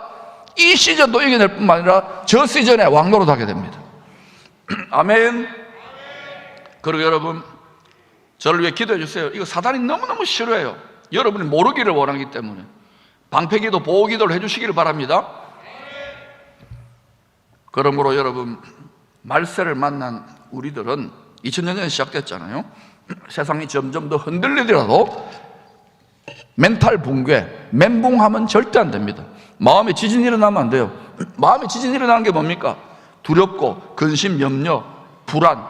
이 시즌도 이겨낼 뿐만 아니라 저 시즌에 왕노릇하게 됩니다. 아멘. 그리고 여러분, 저를 위해 기도해 주세요. 이거 사단이 너무너무 싫어해요. 여러분이 모르기를 원하기 때문에 방패기도 보호기도를 해주시기를 바랍니다. 그러므로 여러분, 말세를 만난 우리들은 2000년 전에 시작됐잖아요. 세상이 점점 더 흔들리더라도 멘탈 붕괴, 멘붕하면 절대 안 됩니다. 마음에 지진이 일어나면 안 돼요. 마음에 지진이 일어나는 게 뭡니까? 두렵고 근심, 염려, 불안,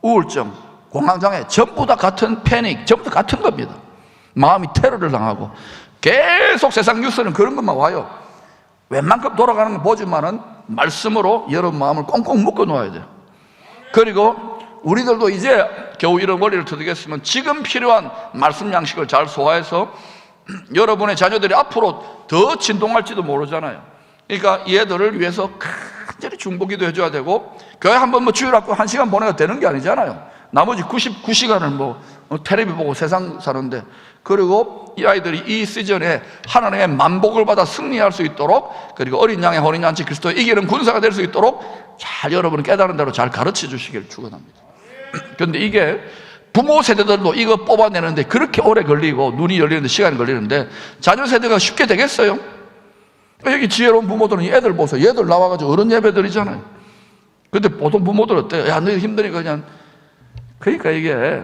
우울증, 공황장애, 전부 다 같은 패닉, 전부 다 같은 겁니다. 마음이 테러를 당하고 계속 세상 뉴스는 그런 것만 와요. 웬만큼 돌아가는 거 보지만은 말씀으로 여러분 마음을 꽁꽁 묶어 놓아야 돼요. 그리고 우리들도 이제 겨우 이런 원리를 터득했으면 지금 필요한 말씀 양식을 잘 소화해서 여러분의 자녀들이 앞으로 더 진동할지도 모르잖아요. 그러니까 얘들을 위해서 간절히 중보기도 해줘야 되고, 교회 한번 뭐 주일 학교 1시간 보내가 되는 게 아니잖아요. 나머지 99시간을 뭐 텔레비 보고 세상 사는데, 그리고 이 아이들이 이 시즌에 하나님의 만복을 받아 승리할 수 있도록, 그리고 어린 양의 혼인잔치 그리스도의 이기는 군사가 될 수 있도록 잘 여러분은 깨달은 대로 잘 가르쳐 주시길 축원합니다. 그런데 이게 부모 세대들도 이거 뽑아내는데 그렇게 오래 걸리고 눈이 열리는데 시간이 걸리는데, 자녀 세대가 쉽게 되겠어요? 여기 지혜로운 부모들은 애들 보세요. 얘들 나와가지고 어른 예배 드리잖아요. 근데 보통 부모들 어때요? 야, 너희 힘드니까 그냥. 그러니까 이게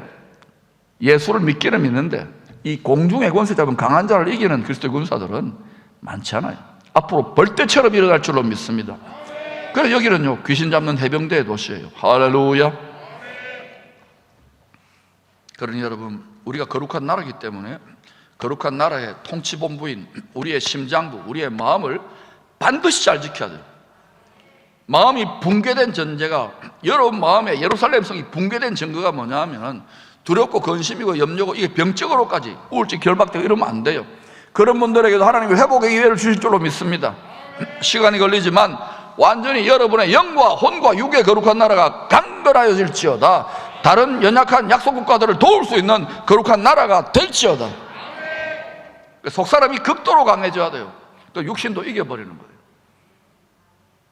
예수를 믿기는 믿는데 이 공중의 권세 잡은 강한 자를 이기는 그리스도의 군사들은 많지 않아요. 앞으로 벌떼처럼 일어날 줄로 믿습니다. 그래서 여기는요, 귀신 잡는 해병대의 도시예요. 할렐루야. 그러니 여러분, 우리가 거룩한 나라이기 때문에 거룩한 나라의 통치본부인 우리의 심장부, 우리의 마음을 반드시 잘 지켜야 돼요. 마음이 붕괴된 전제가, 여러분 마음에 예루살렘 성이 붕괴된 증거가 뭐냐 하면 두렵고 근심이고 염려고, 이게 병적으로까지 우울증 결박되고 이러면 안 돼요. 그런 분들에게도 하나님이 회복의 기회를 주실 줄로 믿습니다. 시간이 걸리지만 완전히 여러분의 영과 혼과 육의 거룩한 나라가 강건하여질지어다. 다른 연약한 약소 국가들을 도울 수 있는 거룩한 나라가 될지어다. 속사람이 극도로 강해져야 돼요. 또 육신도 이겨버리는 거예요.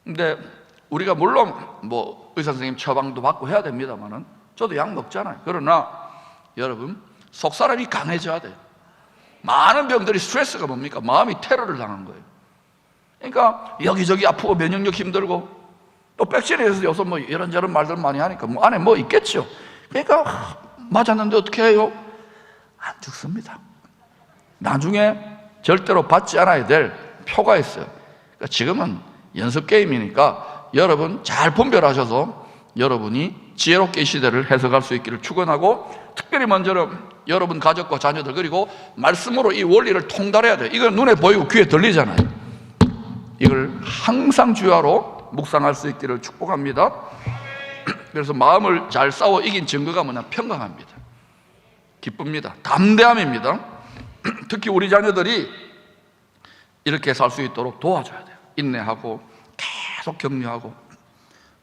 근데 우리가 물론 뭐 의사 선생님 처방도 받고 해야 됩니다만은, 저도 약 먹잖아요. 그러나 여러분, 속사람이 강해져야 돼요. 많은 병들이 스트레스가 뭡니까? 마음이 테러를 당한 거예요. 그러니까 여기저기 아프고 면역력 힘들고, 또 백신에 대해서 요새 뭐 이런저런 말들 많이 하니까 뭐 안에 뭐 있겠죠. 그러니까 맞았는데 어떻게 해요? 안 죽습니다. 나중에 절대로 받지 않아야 될 표가 있어요. 그러니까 지금은 연습 게임이니까 여러분 잘 분별하셔서 여러분이 지혜롭게 이 시대를 해석할 수 있기를 축원하고, 특별히 먼저는 여러분 가족과 자녀들, 그리고 말씀으로 이 원리를 통달해야 돼요. 이건 눈에 보이고 귀에 들리잖아요. 이걸 항상 주야로 묵상할 수 있기를 축복합니다. 그래서 마음을 잘 싸워 이긴 증거가 뭐냐? 평강합니다. 기쁩니다. 담대함입니다. 특히 우리 자녀들이 이렇게 살 수 있도록 도와줘야 돼요. 인내하고 계속 격려하고,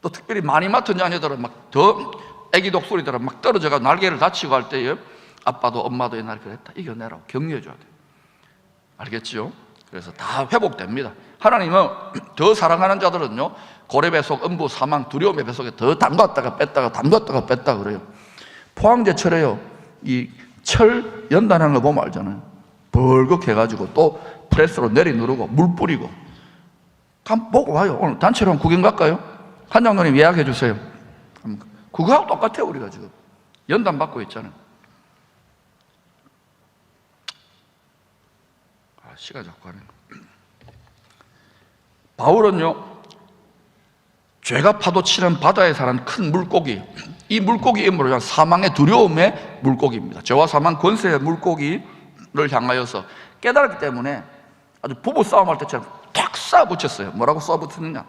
또 특별히 많이 맡은 자녀들은 막 더 애기 독수리들은 막 떨어져가 날개를 다치고 할 때에 아빠도 엄마도 옛날에 그랬다, 이겨내라고 격려해줘야 돼요. 알겠지요? 그래서 다 회복됩니다. 하나님은 더 사랑하는 자들은요, 고래배속, 음부, 사망, 두려움의 배속에 더 담갔다가 뺐다가 담갔다가 뺐다 그래요. 포항제철에요, 이 철 연단하는 거 보면 알잖아요. 벌겋게 해가지고 또 프레스로 내리 누르고 물 뿌리고. 한번 보고 와요. 오늘 단체로 한번 구경 갈까요? 한장로님 예약해 주세요. 그거하고 똑같아요. 우리가 지금 연단 받고 있잖아요. 시간 자꾸 가네. 바울은요, 죄가 파도치는 바다에 사는 큰 물고기, 이 물고기의 이름으로 사망의 두려움의 물고기입니다. 죄와 사망 권세의 물고기를 향하여서 깨달았기 때문에 아주 부부싸움할 때처럼 탁 쏴붙였어요. 뭐라고 쏴붙였느냐?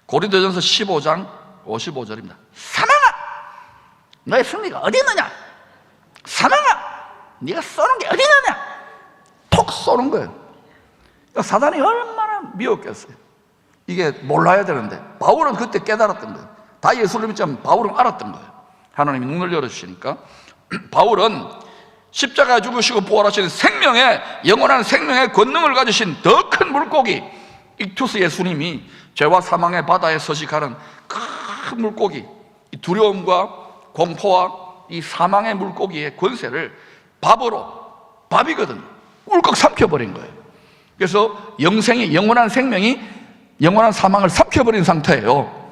고린도전서 15장 55절입니다. 사망아, 너의 승리가 어디 있느냐? 사망아, 네가 쏘는 게 어디 있느냐? 톡 쏘는 거예요. 그러니까 사단이 얼마나 미웠겠어요. 이게 몰라야 되는데 바울은 그때 깨달았던 거예요. 다 예수를 믿자면 바울은 알았던 거예요. 하나님이 눈을 열어주시니까. 바울은 십자가에 죽으시고 부활하신 생명의, 영원한 생명의 권능을 가지신 더 큰 물고기 익투스 예수님이 죄와 사망의 바다에 서식하는 큰 물고기, 이 두려움과 공포와 이 사망의 물고기의 권세를 밥이거든요. 꿀꺽 삼켜버린 거예요. 그래서 영생이, 영원한 생명이 영원한 사망을 삼켜버린 상태예요.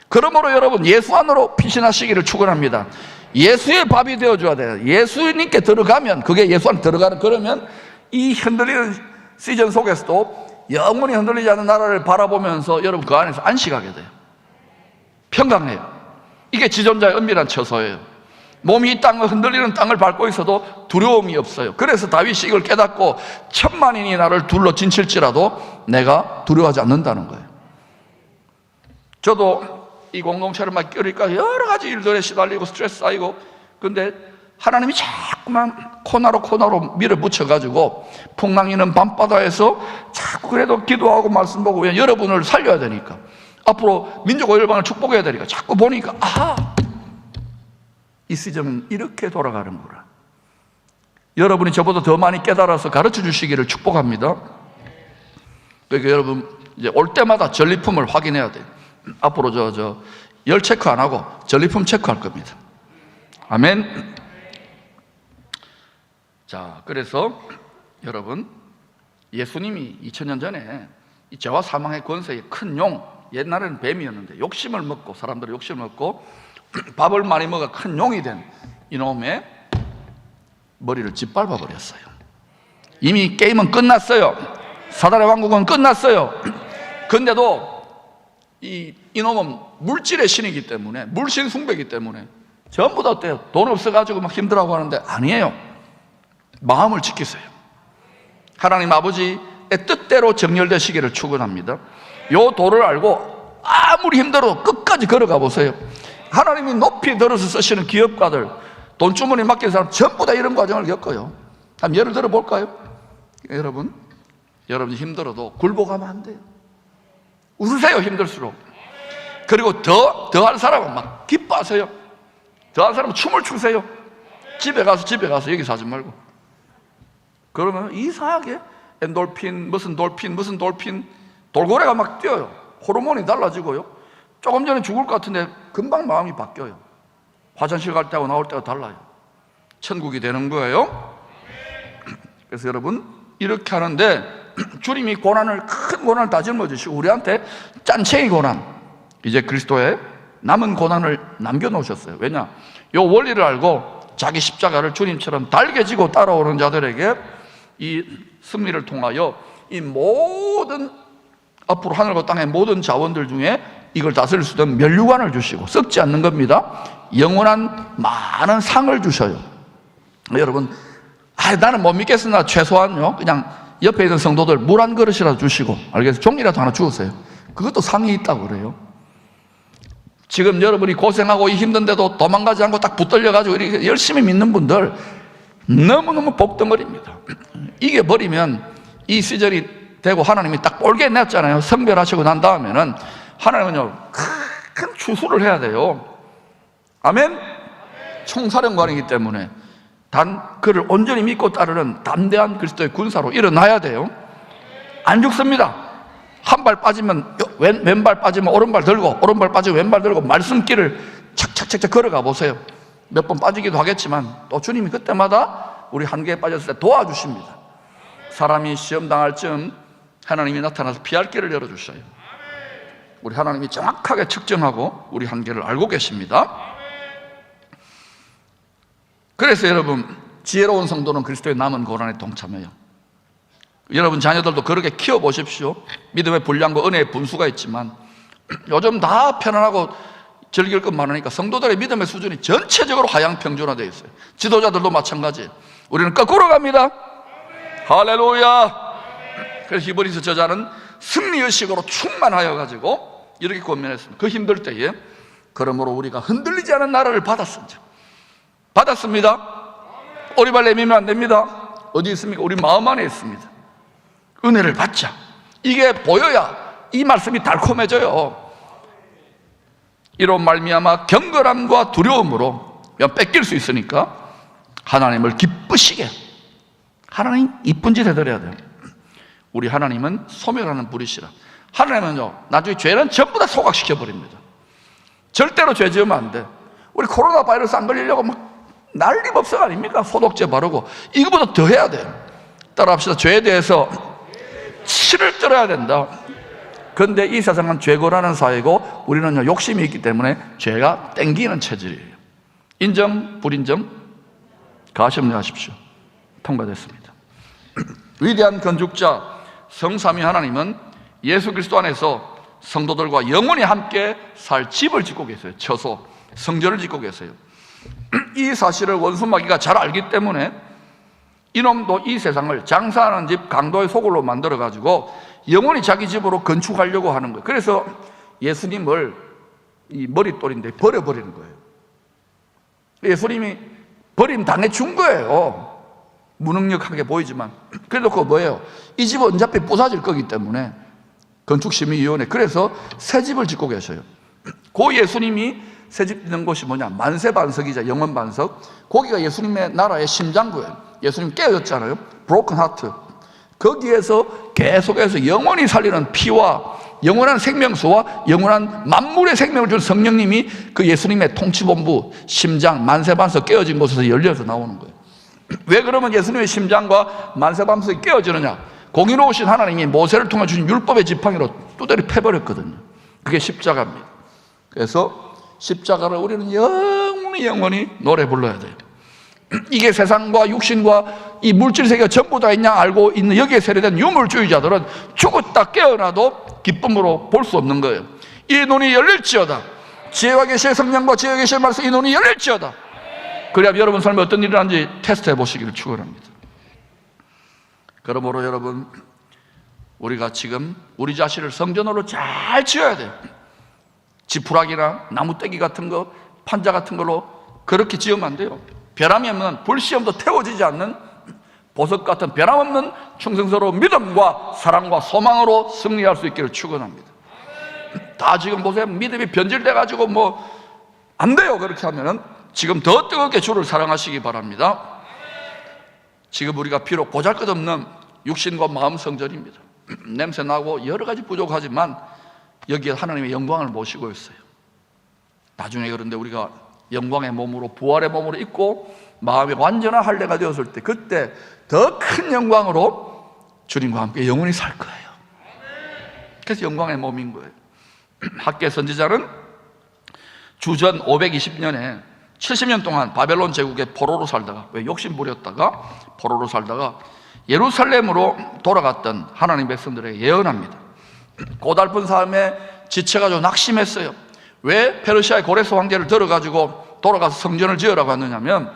그러므로 여러분, 예수 안으로 피신하시기를 축원합니다. 예수의 밥이 되어줘야 돼요. 예수님께 들어가면, 그게 예수 안에 들어가는, 그러면 이 흔들리는 시즌 속에서도 영원히 흔들리지 않는 나라를 바라보면서 여러분 그 안에서 안식하게 돼요. 평강해요. 이게 지존자의 은밀한 처소예요. 몸이 이 땅을 흔들리는 땅을 밟고 있어도 두려움이 없어요. 그래서 다윗이 이걸 깨닫고 1000만인이 나를 둘러 진칠지라도 내가 두려워하지 않는다는 거예요. 저도 이 공동체를 막 껴니까 여러 가지 일들에 시달리고 스트레스 쌓이고, 근데 하나님이 자꾸만 코너로 밀어붙여가지고 풍랑이는 밤바다에서 자꾸 그래도 기도하고 말씀 보고, 왜 여러분을 살려야 되니까, 앞으로 민족과 열방을 축복해야 되니까 자꾸 보니까 이 시점은 이렇게 돌아가는구나. 여러분이 저보다 더 많이 깨달아서 가르쳐 주시기를 축복합니다. 그러니까 여러분 이제 올 때마다 전리품을 확인해야 돼요. 앞으로 열 체크 안 하고 전리품 체크할 겁니다. 아멘. 자, 그래서 여러분, 예수님이 2000년 전에 이 죄와 사망의 권세의 큰 용, 옛날에는 뱀이었는데 욕심을 먹고, 사람들이 욕심을 먹고 밥을 많이 먹어 큰 용이 된 이놈의 머리를 짓밟아 버렸어요. 이미 게임은 끝났어요. 사단의 왕국은 끝났어요. 근데도 이놈은 물질의 신이기 때문에, 물신 숭배이기 때문에 전부 다 어때요? 돈 없어가지고 막 힘들어하고 하는데 아니에요. 마음을 지키세요. 하나님 아버지의 뜻대로 정렬되시기를 축원합니다. 요 도를 알고 아무리 힘들어도 끝까지 걸어가 보세요. 하나님이 높이 들어서 쓰시는 기업가들, 돈주머니 맡긴 사람 전부 다 이런 과정을 겪어요. 한번 예를 들어 볼까요? 여러분이 힘들어도 굴복하면 안 돼요. 웃으세요, 힘들수록. 그리고 더 할 사람은 막 기뻐하세요. 더 할 사람은 춤을 추세요. 집에 가서 여기서 하지 말고. 그러면 이상하게 엔돌핀, 무슨 돌핀, 돌고래가 막 뛰어요. 호르몬이 달라지고요. 조금 전에 죽을 것 같은데 금방 마음이 바뀌어요. 화장실 갈 때하고 나올 때가 달라요. 천국이 되는 거예요. 그래서 여러분, 이렇게 하는데 주님이 큰 고난을 다 짊어지시고 우리한테 짠챙이 고난, 이제 그리스도의 남은 고난을 남겨놓으셨어요. 왜냐? 요 원리를 알고 자기 십자가를 주님처럼 달게 지고 따라오는 자들에게 이 승리를 통하여 이 모든, 앞으로 하늘과 땅의 모든 자원들 중에 이걸 다스릴 수 있는 면류관을 주시고, 썩지 않는 겁니다. 영원한 많은 상을 주셔요. 여러분, 나는 못 믿겠으나 최소한요, 그냥 옆에 있는 성도들 물 한 그릇이라도 주시고, 알겠어요? 종이라도 하나 주세요. 그것도 상이 있다고 그래요. 지금 여러분이 고생하고 힘든데도 도망가지 않고 딱 붙들려가지고 이렇게 열심히 믿는 분들 너무너무 복덩어리입니다. 이겨버리면 이 시절이 되고 하나님이 딱 볼게 냈잖아요. 성별하시고 난 다음에는 하나님은요, 큰 추수를 해야 돼요. 아멘? 총사령관이기 때문에 그를 온전히 믿고 따르는 담대한 그리스도의 군사로 일어나야 돼요. 안 죽습니다. 한 발 빠지면 왼발 빠지면 오른발 들고, 오른발 빠지면 왼발 들고 말씀길을 착착착착 걸어가 보세요. 몇 번 빠지기도 하겠지만 또 주님이 그때마다 우리 한계에 빠졌을 때 도와주십니다. 사람이 시험 당할 즈음 하나님이 나타나서 피할 길을 열어주셔요. 우리 하나님이 정확하게 측정하고 우리 한계를 알고 계십니다. 그래서 여러분, 지혜로운 성도는 그리스도의 남은 고난에 동참해요. 여러분 자녀들도 그렇게 키워보십시오. 믿음의 분량과 은혜의 분수가 있지만 요즘 다 편안하고 즐길 것 많으니까 성도들의 믿음의 수준이 전체적으로 하향평준화되어 있어요. 지도자들도 마찬가지. 우리는 거꾸로 갑니다. 할렐루야. 그래서 히브리서 저자는 승리의식으로 충만하여 가지고 이렇게 권면했습니다. 그 힘들 때에 그러므로 우리가 흔들리지 않은 나라를 받았습니다. 오리발 내밀면 안 됩니다. 어디 있습니까? 우리 마음 안에 있습니다. 은혜를 받자. 이게 보여야 이 말씀이 달콤해져요. 이로 말미암아 경건함과 두려움으로 뺏길 수 있으니까 하나님을 기쁘시게, 하나님 이쁜 짓 해드려야 돼요. 우리 하나님은 소멸하는 불이시라. 하나님은요, 나중에 죄는 전부 다 소각시켜버립니다. 절대로 죄 지으면 안 돼. 우리 코로나 바이러스 안 걸리려고 막 난리법석 아닙니까? 소독제 바르고. 이거보다 더 해야 돼요. 따라합시다. 죄에 대해서 치를 떨어야 된다. 그런데 이 세상은 죄고라는 사회고 우리는 욕심이 있기 때문에 죄가 땡기는 체질이에요. 인정, 불인정? 가시험하십시오. 통과됐습니다. 위대한 건축자 성삼위 하나님은 예수 그리스도 안에서 성도들과 영원히 함께 살 집을 짓고 계세요. 처소, 성전을 짓고 계세요. 이 사실을 원수 마귀가 잘 알기 때문에 이놈도 이 세상을 장사하는 집 강도의 소굴로 만들어가지고 영원히 자기 집으로 건축하려고 하는 거예요. 그래서 예수님을 이 머릿돌인데 버려버리는 거예요. 예수님이 버림당해 준 거예요. 무능력하게 보이지만. 그래도 그거 뭐예요? 이 집은 어차피 부서질 거기 때문에 건축심의위원회, 그래서 새 집을 짓고 계셔요. 그 예수님이 새 집 짓는 곳이 뭐냐? 만세반석이자 영원반석. 거기가 예수님의 나라의 심장부예요. 예수님 깨어졌잖아요. 브로큰 하트. 거기에서 계속해서 영원히 살리는 피와 영원한 생명수와 영원한 만물의 생명을 준 성령님이 그 예수님의 통치본부, 심장, 만세반석 깨어진 곳에서 열려서 나오는 거예요. 왜 그러면 예수님의 심장과 만세반석이 깨어지느냐? 공의로우신 하나님이 모세를 통해 주신 율법의 지팡이로 두드려 패버렸거든요. 그게 십자가입니다. 그래서 십자가를 우리는 영원히 노래 불러야 돼요. 이게 세상과 육신과 이 물질 세계가 전부 다 있냐 알고 있는 여기에 세례된 유물주의자들은 죽었다 깨어나도 기쁨으로 볼 수 없는 거예요. 이 눈이 열릴지어다. 지혜와 계시의 성령과 지혜와 계시의 말씀, 이 눈이 열릴지어다. 그래야 여러분 삶에 어떤 일이 일어나는지 테스트해 보시기를 축원합니다. 그러므로 여러분, 우리가 지금 우리 자신을 성전으로 잘 지어야 돼요. 지푸라기나 나무떼기 같은 거, 판자 같은 걸로 그렇게 지으면 안 돼요. 변함이 없는, 불시험도 태워지지 않는 보석 같은 변함없는 충성스러운 믿음과 사랑과 소망으로 승리할 수 있기를 축원합니다. 다 지금 보세요. 믿음이 변질돼 가지고 뭐 안 돼요. 그렇게 하면은 지금 더 뜨겁게 주를 사랑하시기 바랍니다. 지금 우리가 비록 보잘것없는 육신과 마음 성전입니다. 냄새나고 여러 가지 부족하지만 여기에 하나님의 영광을 모시고 있어요. 나중에 그런데 우리가 영광의 몸으로, 부활의 몸으로 있고 마음이 완전한 할례가 되었을 때, 그때 더 큰 영광으로 주님과 함께 영원히 살 거예요. 그래서 영광의 몸인 거예요. 학개 선지자는 주전 520년에 70년 동안 바벨론 제국의 포로로 살다가, 왜 욕심 부렸다가 포로로 살다가 예루살렘으로 돌아갔던 하나님 백성들에게 예언합니다. 고달픈 삶에 지쳐가지고 낙심했어요. 왜 페르시아의 고레스 황제를 들어가지고 돌아가서 성전을 지으라고 하느냐면,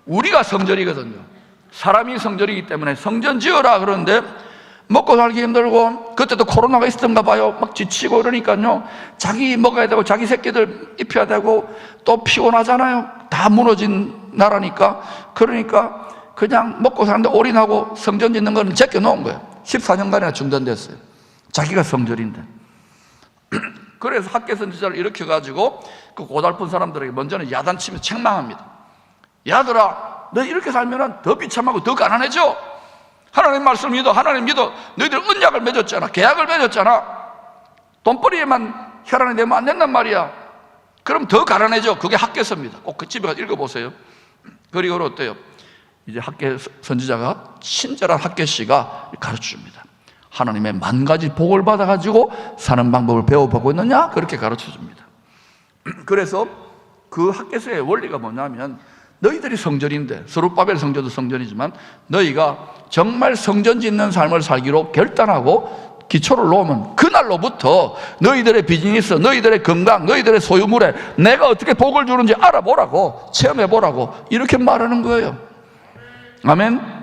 우리가 성전이거든요. 사람이 성전이기 때문에 성전 지어라 그러는데 먹고 살기 힘들고, 그때도 코로나가 있었던가 봐요. 막 지치고 이러니까요, 자기 먹어야 되고 자기 새끼들 입혀야 되고 또 피곤하잖아요. 다 무너진 나라니까. 그러니까 그냥 먹고 사는데 올인하고 성전 짓는 거는 제껴놓은 거예요. 14년간이나 중단됐어요. 자기가 성전인데. 그래서 학개 선지자를 일으켜가지고 그 고달픈 사람들에게 먼저는 야단치며 책망합니다. 야들아, 너 이렇게 살면 더 비참하고 더 가난해져. 하나님 말씀을 믿어. 하나님 믿어. 너희들 언약을 맺었잖아. 계약을 맺었잖아. 돈벌이에만 혈안이 되면 안 된단 말이야. 그럼 더 가난해져. 그게 학개서입니다. 꼭 그 집에 가서 읽어보세요. 그리고 어때요? 이제 학개 선지자가, 친절한 학개 씨가 가르쳐줍니다. 하나님의 만 가지 복을 받아가지고 사는 방법을 배워보고 있느냐? 그렇게 가르쳐줍니다. 그래서 그 학개서의 원리가 뭐냐면, 너희들이 성전인데, 스룹바벨 성전도 성전이지만 너희가 정말 성전 짓는 삶을 살기로 결단하고 기초를 놓으면 그날로부터 너희들의 비즈니스, 너희들의 건강, 너희들의 소유물에 내가 어떻게 복을 주는지 알아보라고, 체험해보라고, 이렇게 말하는 거예요. 아멘.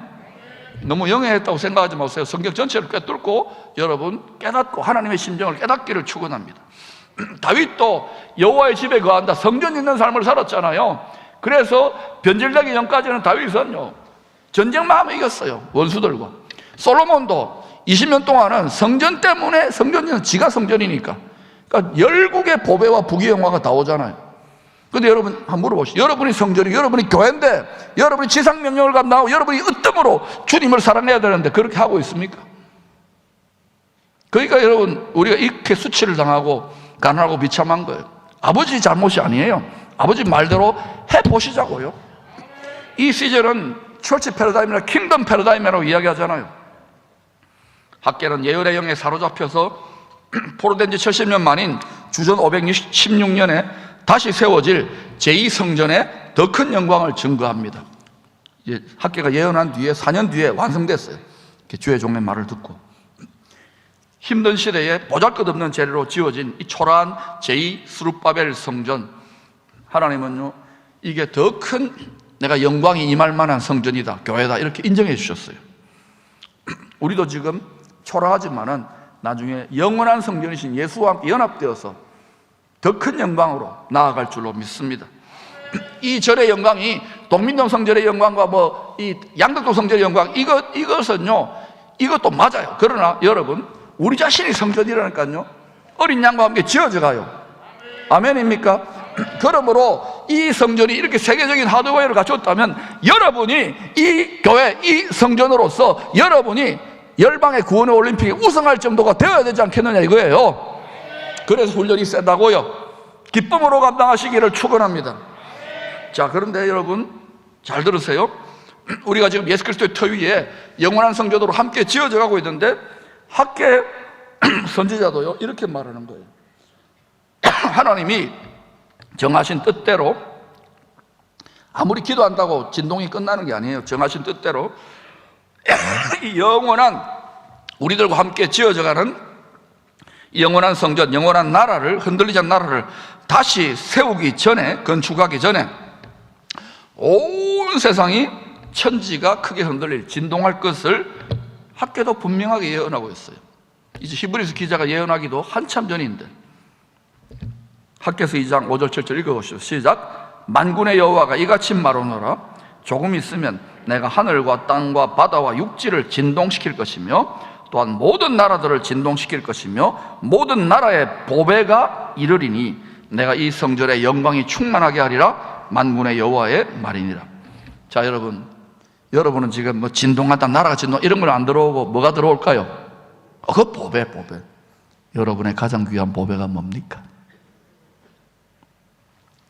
너무 영해했다고 생각하지 마세요. 성경 전체를 꿰뚫고 여러분 깨닫고 하나님의 심정을 깨닫기를 축원합니다. 다윗도 여호와의 집에 거한다, 성전 있는 삶을 살았잖아요. 그래서 변질되기 전까지는 다윗은요, 전쟁만 하면 이겼어요, 원수들과. 솔로몬도 20년 동안은 성전 때문에, 성전은 지가 성전이니까. 그러니까 열국의 보배와 부귀영화가 다 오잖아요. 근데 여러분 한번 물어보시죠. 여러분이 성전이, 여러분이 교회인데, 여러분이 지상명령을 감당하고 여러분이 으뜸으로 주님을 사랑해야 되는데 그렇게 하고 있습니까? 그러니까 여러분, 우리가 이렇게 수치를 당하고 가난하고 비참한 거예요. 아버지 잘못이 아니에요. 아버지 말대로 해보시자고요. 이 시절은 철치 패러다임이나 킹덤 패러다임이라고 이야기하잖아요. 학개는 예언의 영에 사로잡혀서 포로된 지 70년 만인 주전 516년에 다시 세워질 제2성전의 더 큰 영광을 증거합니다. 학개가 예언한 뒤에 4년 뒤에 완성됐어요. 주의 종의 말을 듣고. 힘든 시대에 보잘것없는 재료로 지어진 이 초라한 제2 스룹바벨 성전, 하나님은요, 이게 더 큰 내가 영광이 임할 만한 성전이다, 교회다, 이렇게 인정해 주셨어요. 우리도 지금 초라하지만은 나중에 영원한 성전이신 예수와 함께 연합되어서 더 큰 영광으로 나아갈 줄로 믿습니다. 이 절의 영광이 동민동 성전의 영광과 이 양덕도 성전의 영광, 이것은요, 이것도 맞아요. 그러나 여러분, 우리 자신이 성전이라니까요. 어린 양과 함께 지어져 가요. 아멘입니까? 그러므로 이 성전이 이렇게 세계적인 하드웨어를 갖췄다면 여러분이 이 교회, 이 성전으로서 여러분이 열방의 구원의 올림픽에 우승할 정도가 되어야 되지 않겠느냐 이거예요. 그래서 훈련이 세다고요. 기쁨으로 감당하시기를 축원합니다. 자, 그런데 여러분 잘 들으세요. 우리가 지금 예수 그리스도의 터 위에 영원한 성전으로 함께 지어져 가고 있는데 학계 선지자도요 이렇게 말하는 거예요. 하나님이 정하신 뜻대로, 아무리 기도한다고 진동이 끝나는 게 아니에요. 정하신 뜻대로 이 영원한 우리들과 함께 지어져가는 영원한 성전, 영원한 나라를, 흔들리지 않는 나라를 다시 세우기 전에, 건축하기 전에 온 세상이 천지가 크게 흔들릴, 진동할 것을 학계도 분명하게 예언하고 있어요. 이제 히브리서 기자가 예언하기도 한참 전인데, 학계서 2장 5절 7절 읽어보시죠. 시작. 만군의 여호와가 이같이 말하노라. 조금 있으면 내가 하늘과 땅과 바다와 육지를 진동시킬 것이며 또한 모든 나라들을 진동시킬 것이며 모든 나라의 보배가 이르리니 내가 이 성전의 영광이 충만하게 하리라. 만군의 여호와의 말이니라. 자, 여러분은 지금 진동하다, 나라가 진동, 이런 건 안 들어오고 뭐가 들어올까요? 그 보배. 여러분의 가장 귀한 보배가 뭡니까?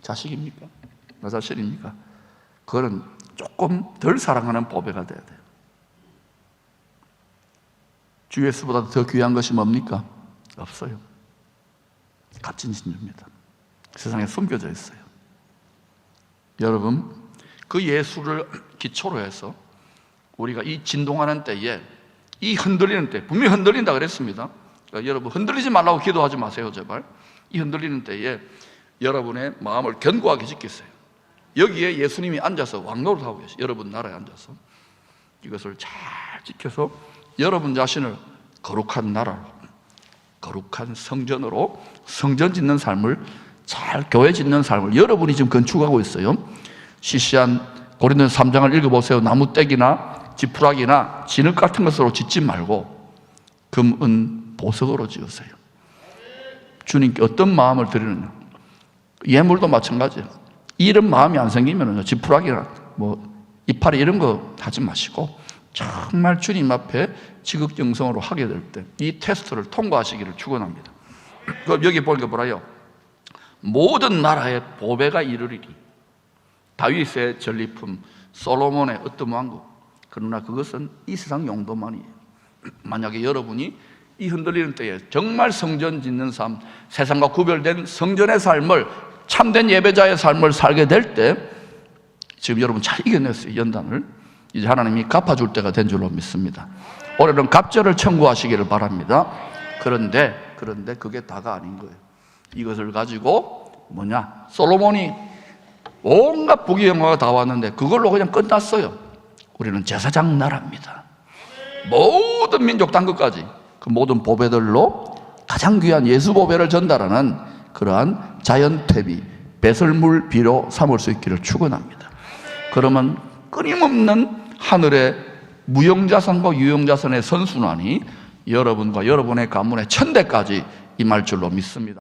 자식입니까? 나 자신입니까? 그거는 조금 덜 사랑하는 보배가 돼야 돼요. 주 예수보다 더 귀한 것이 뭡니까? 없어요. 값진 진주입니다. 세상에 숨겨져 있어요. 여러분, 그 예수를 기초로 해서 우리가 이 진동하는 때에, 이 흔들리는 때, 분명히 흔들린다 그랬습니다. 그러니까 여러분, 흔들리지 말라고 기도하지 마세요, 제발. 이 흔들리는 때에 여러분의 마음을 견고하게 지키세요. 여기에 예수님이 앉아서 왕노릇하고 계세요. 여러분 나라에 앉아서 이것을 잘 지켜서 여러분 자신을 거룩한 나라로, 거룩한 성전으로, 성전 짓는 삶을, 잘 교회 짓는 삶을 여러분이 지금 건축하고 있어요. 시시한 고린도서 3장을 읽어보세요. 나무떼기나 지푸라기나 진흙 같은 것으로 짓지 말고 금, 은, 보석으로 지으세요. 주님께 어떤 마음을 드리느냐. 예물도 마찬가지예요. 이런 마음이 안 생기면 지푸라기나 이파리 이런 거 하지 마시고 정말 주님 앞에 지극정성으로 하게 될 때 이 테스트를 통과하시기를 축원합니다. 여기 보니까 뭐라요? 모든 나라의 보배가 이르리리. 다윗의 전리품, 솔로몬의 어떤 왕국. 그러나 그것은 이 세상 용도만이에요. 만약에 여러분이 이 흔들리는 때에 정말 성전 짓는 삶, 세상과 구별된 성전의 삶을, 참된 예배자의 삶을 살게 될 때, 지금 여러분 잘 이겨냈어요. 연단을. 이제 하나님이 갚아줄 때가 된 줄로 믿습니다. 올해는 갑절을 청구하시기를 바랍니다. 그런데 그게 다가 아닌 거예요. 이것을 가지고 솔로몬이 온갖 부귀영화가 다 왔는데 그걸로 그냥 끝났어요. 우리는 제사장 나라입니다. 모든 민족 단것까지 그 모든 보배들로 가장 귀한 예수 보배를 전달하는 그러한 자연퇴비, 배설물 비로 삼을 수 있기를 축원합니다. 그러면 끊임없는 하늘의 무형자산과 유형자산의 선순환이 여러분과 여러분의 가문의 천대까지 임할 줄로 믿습니다.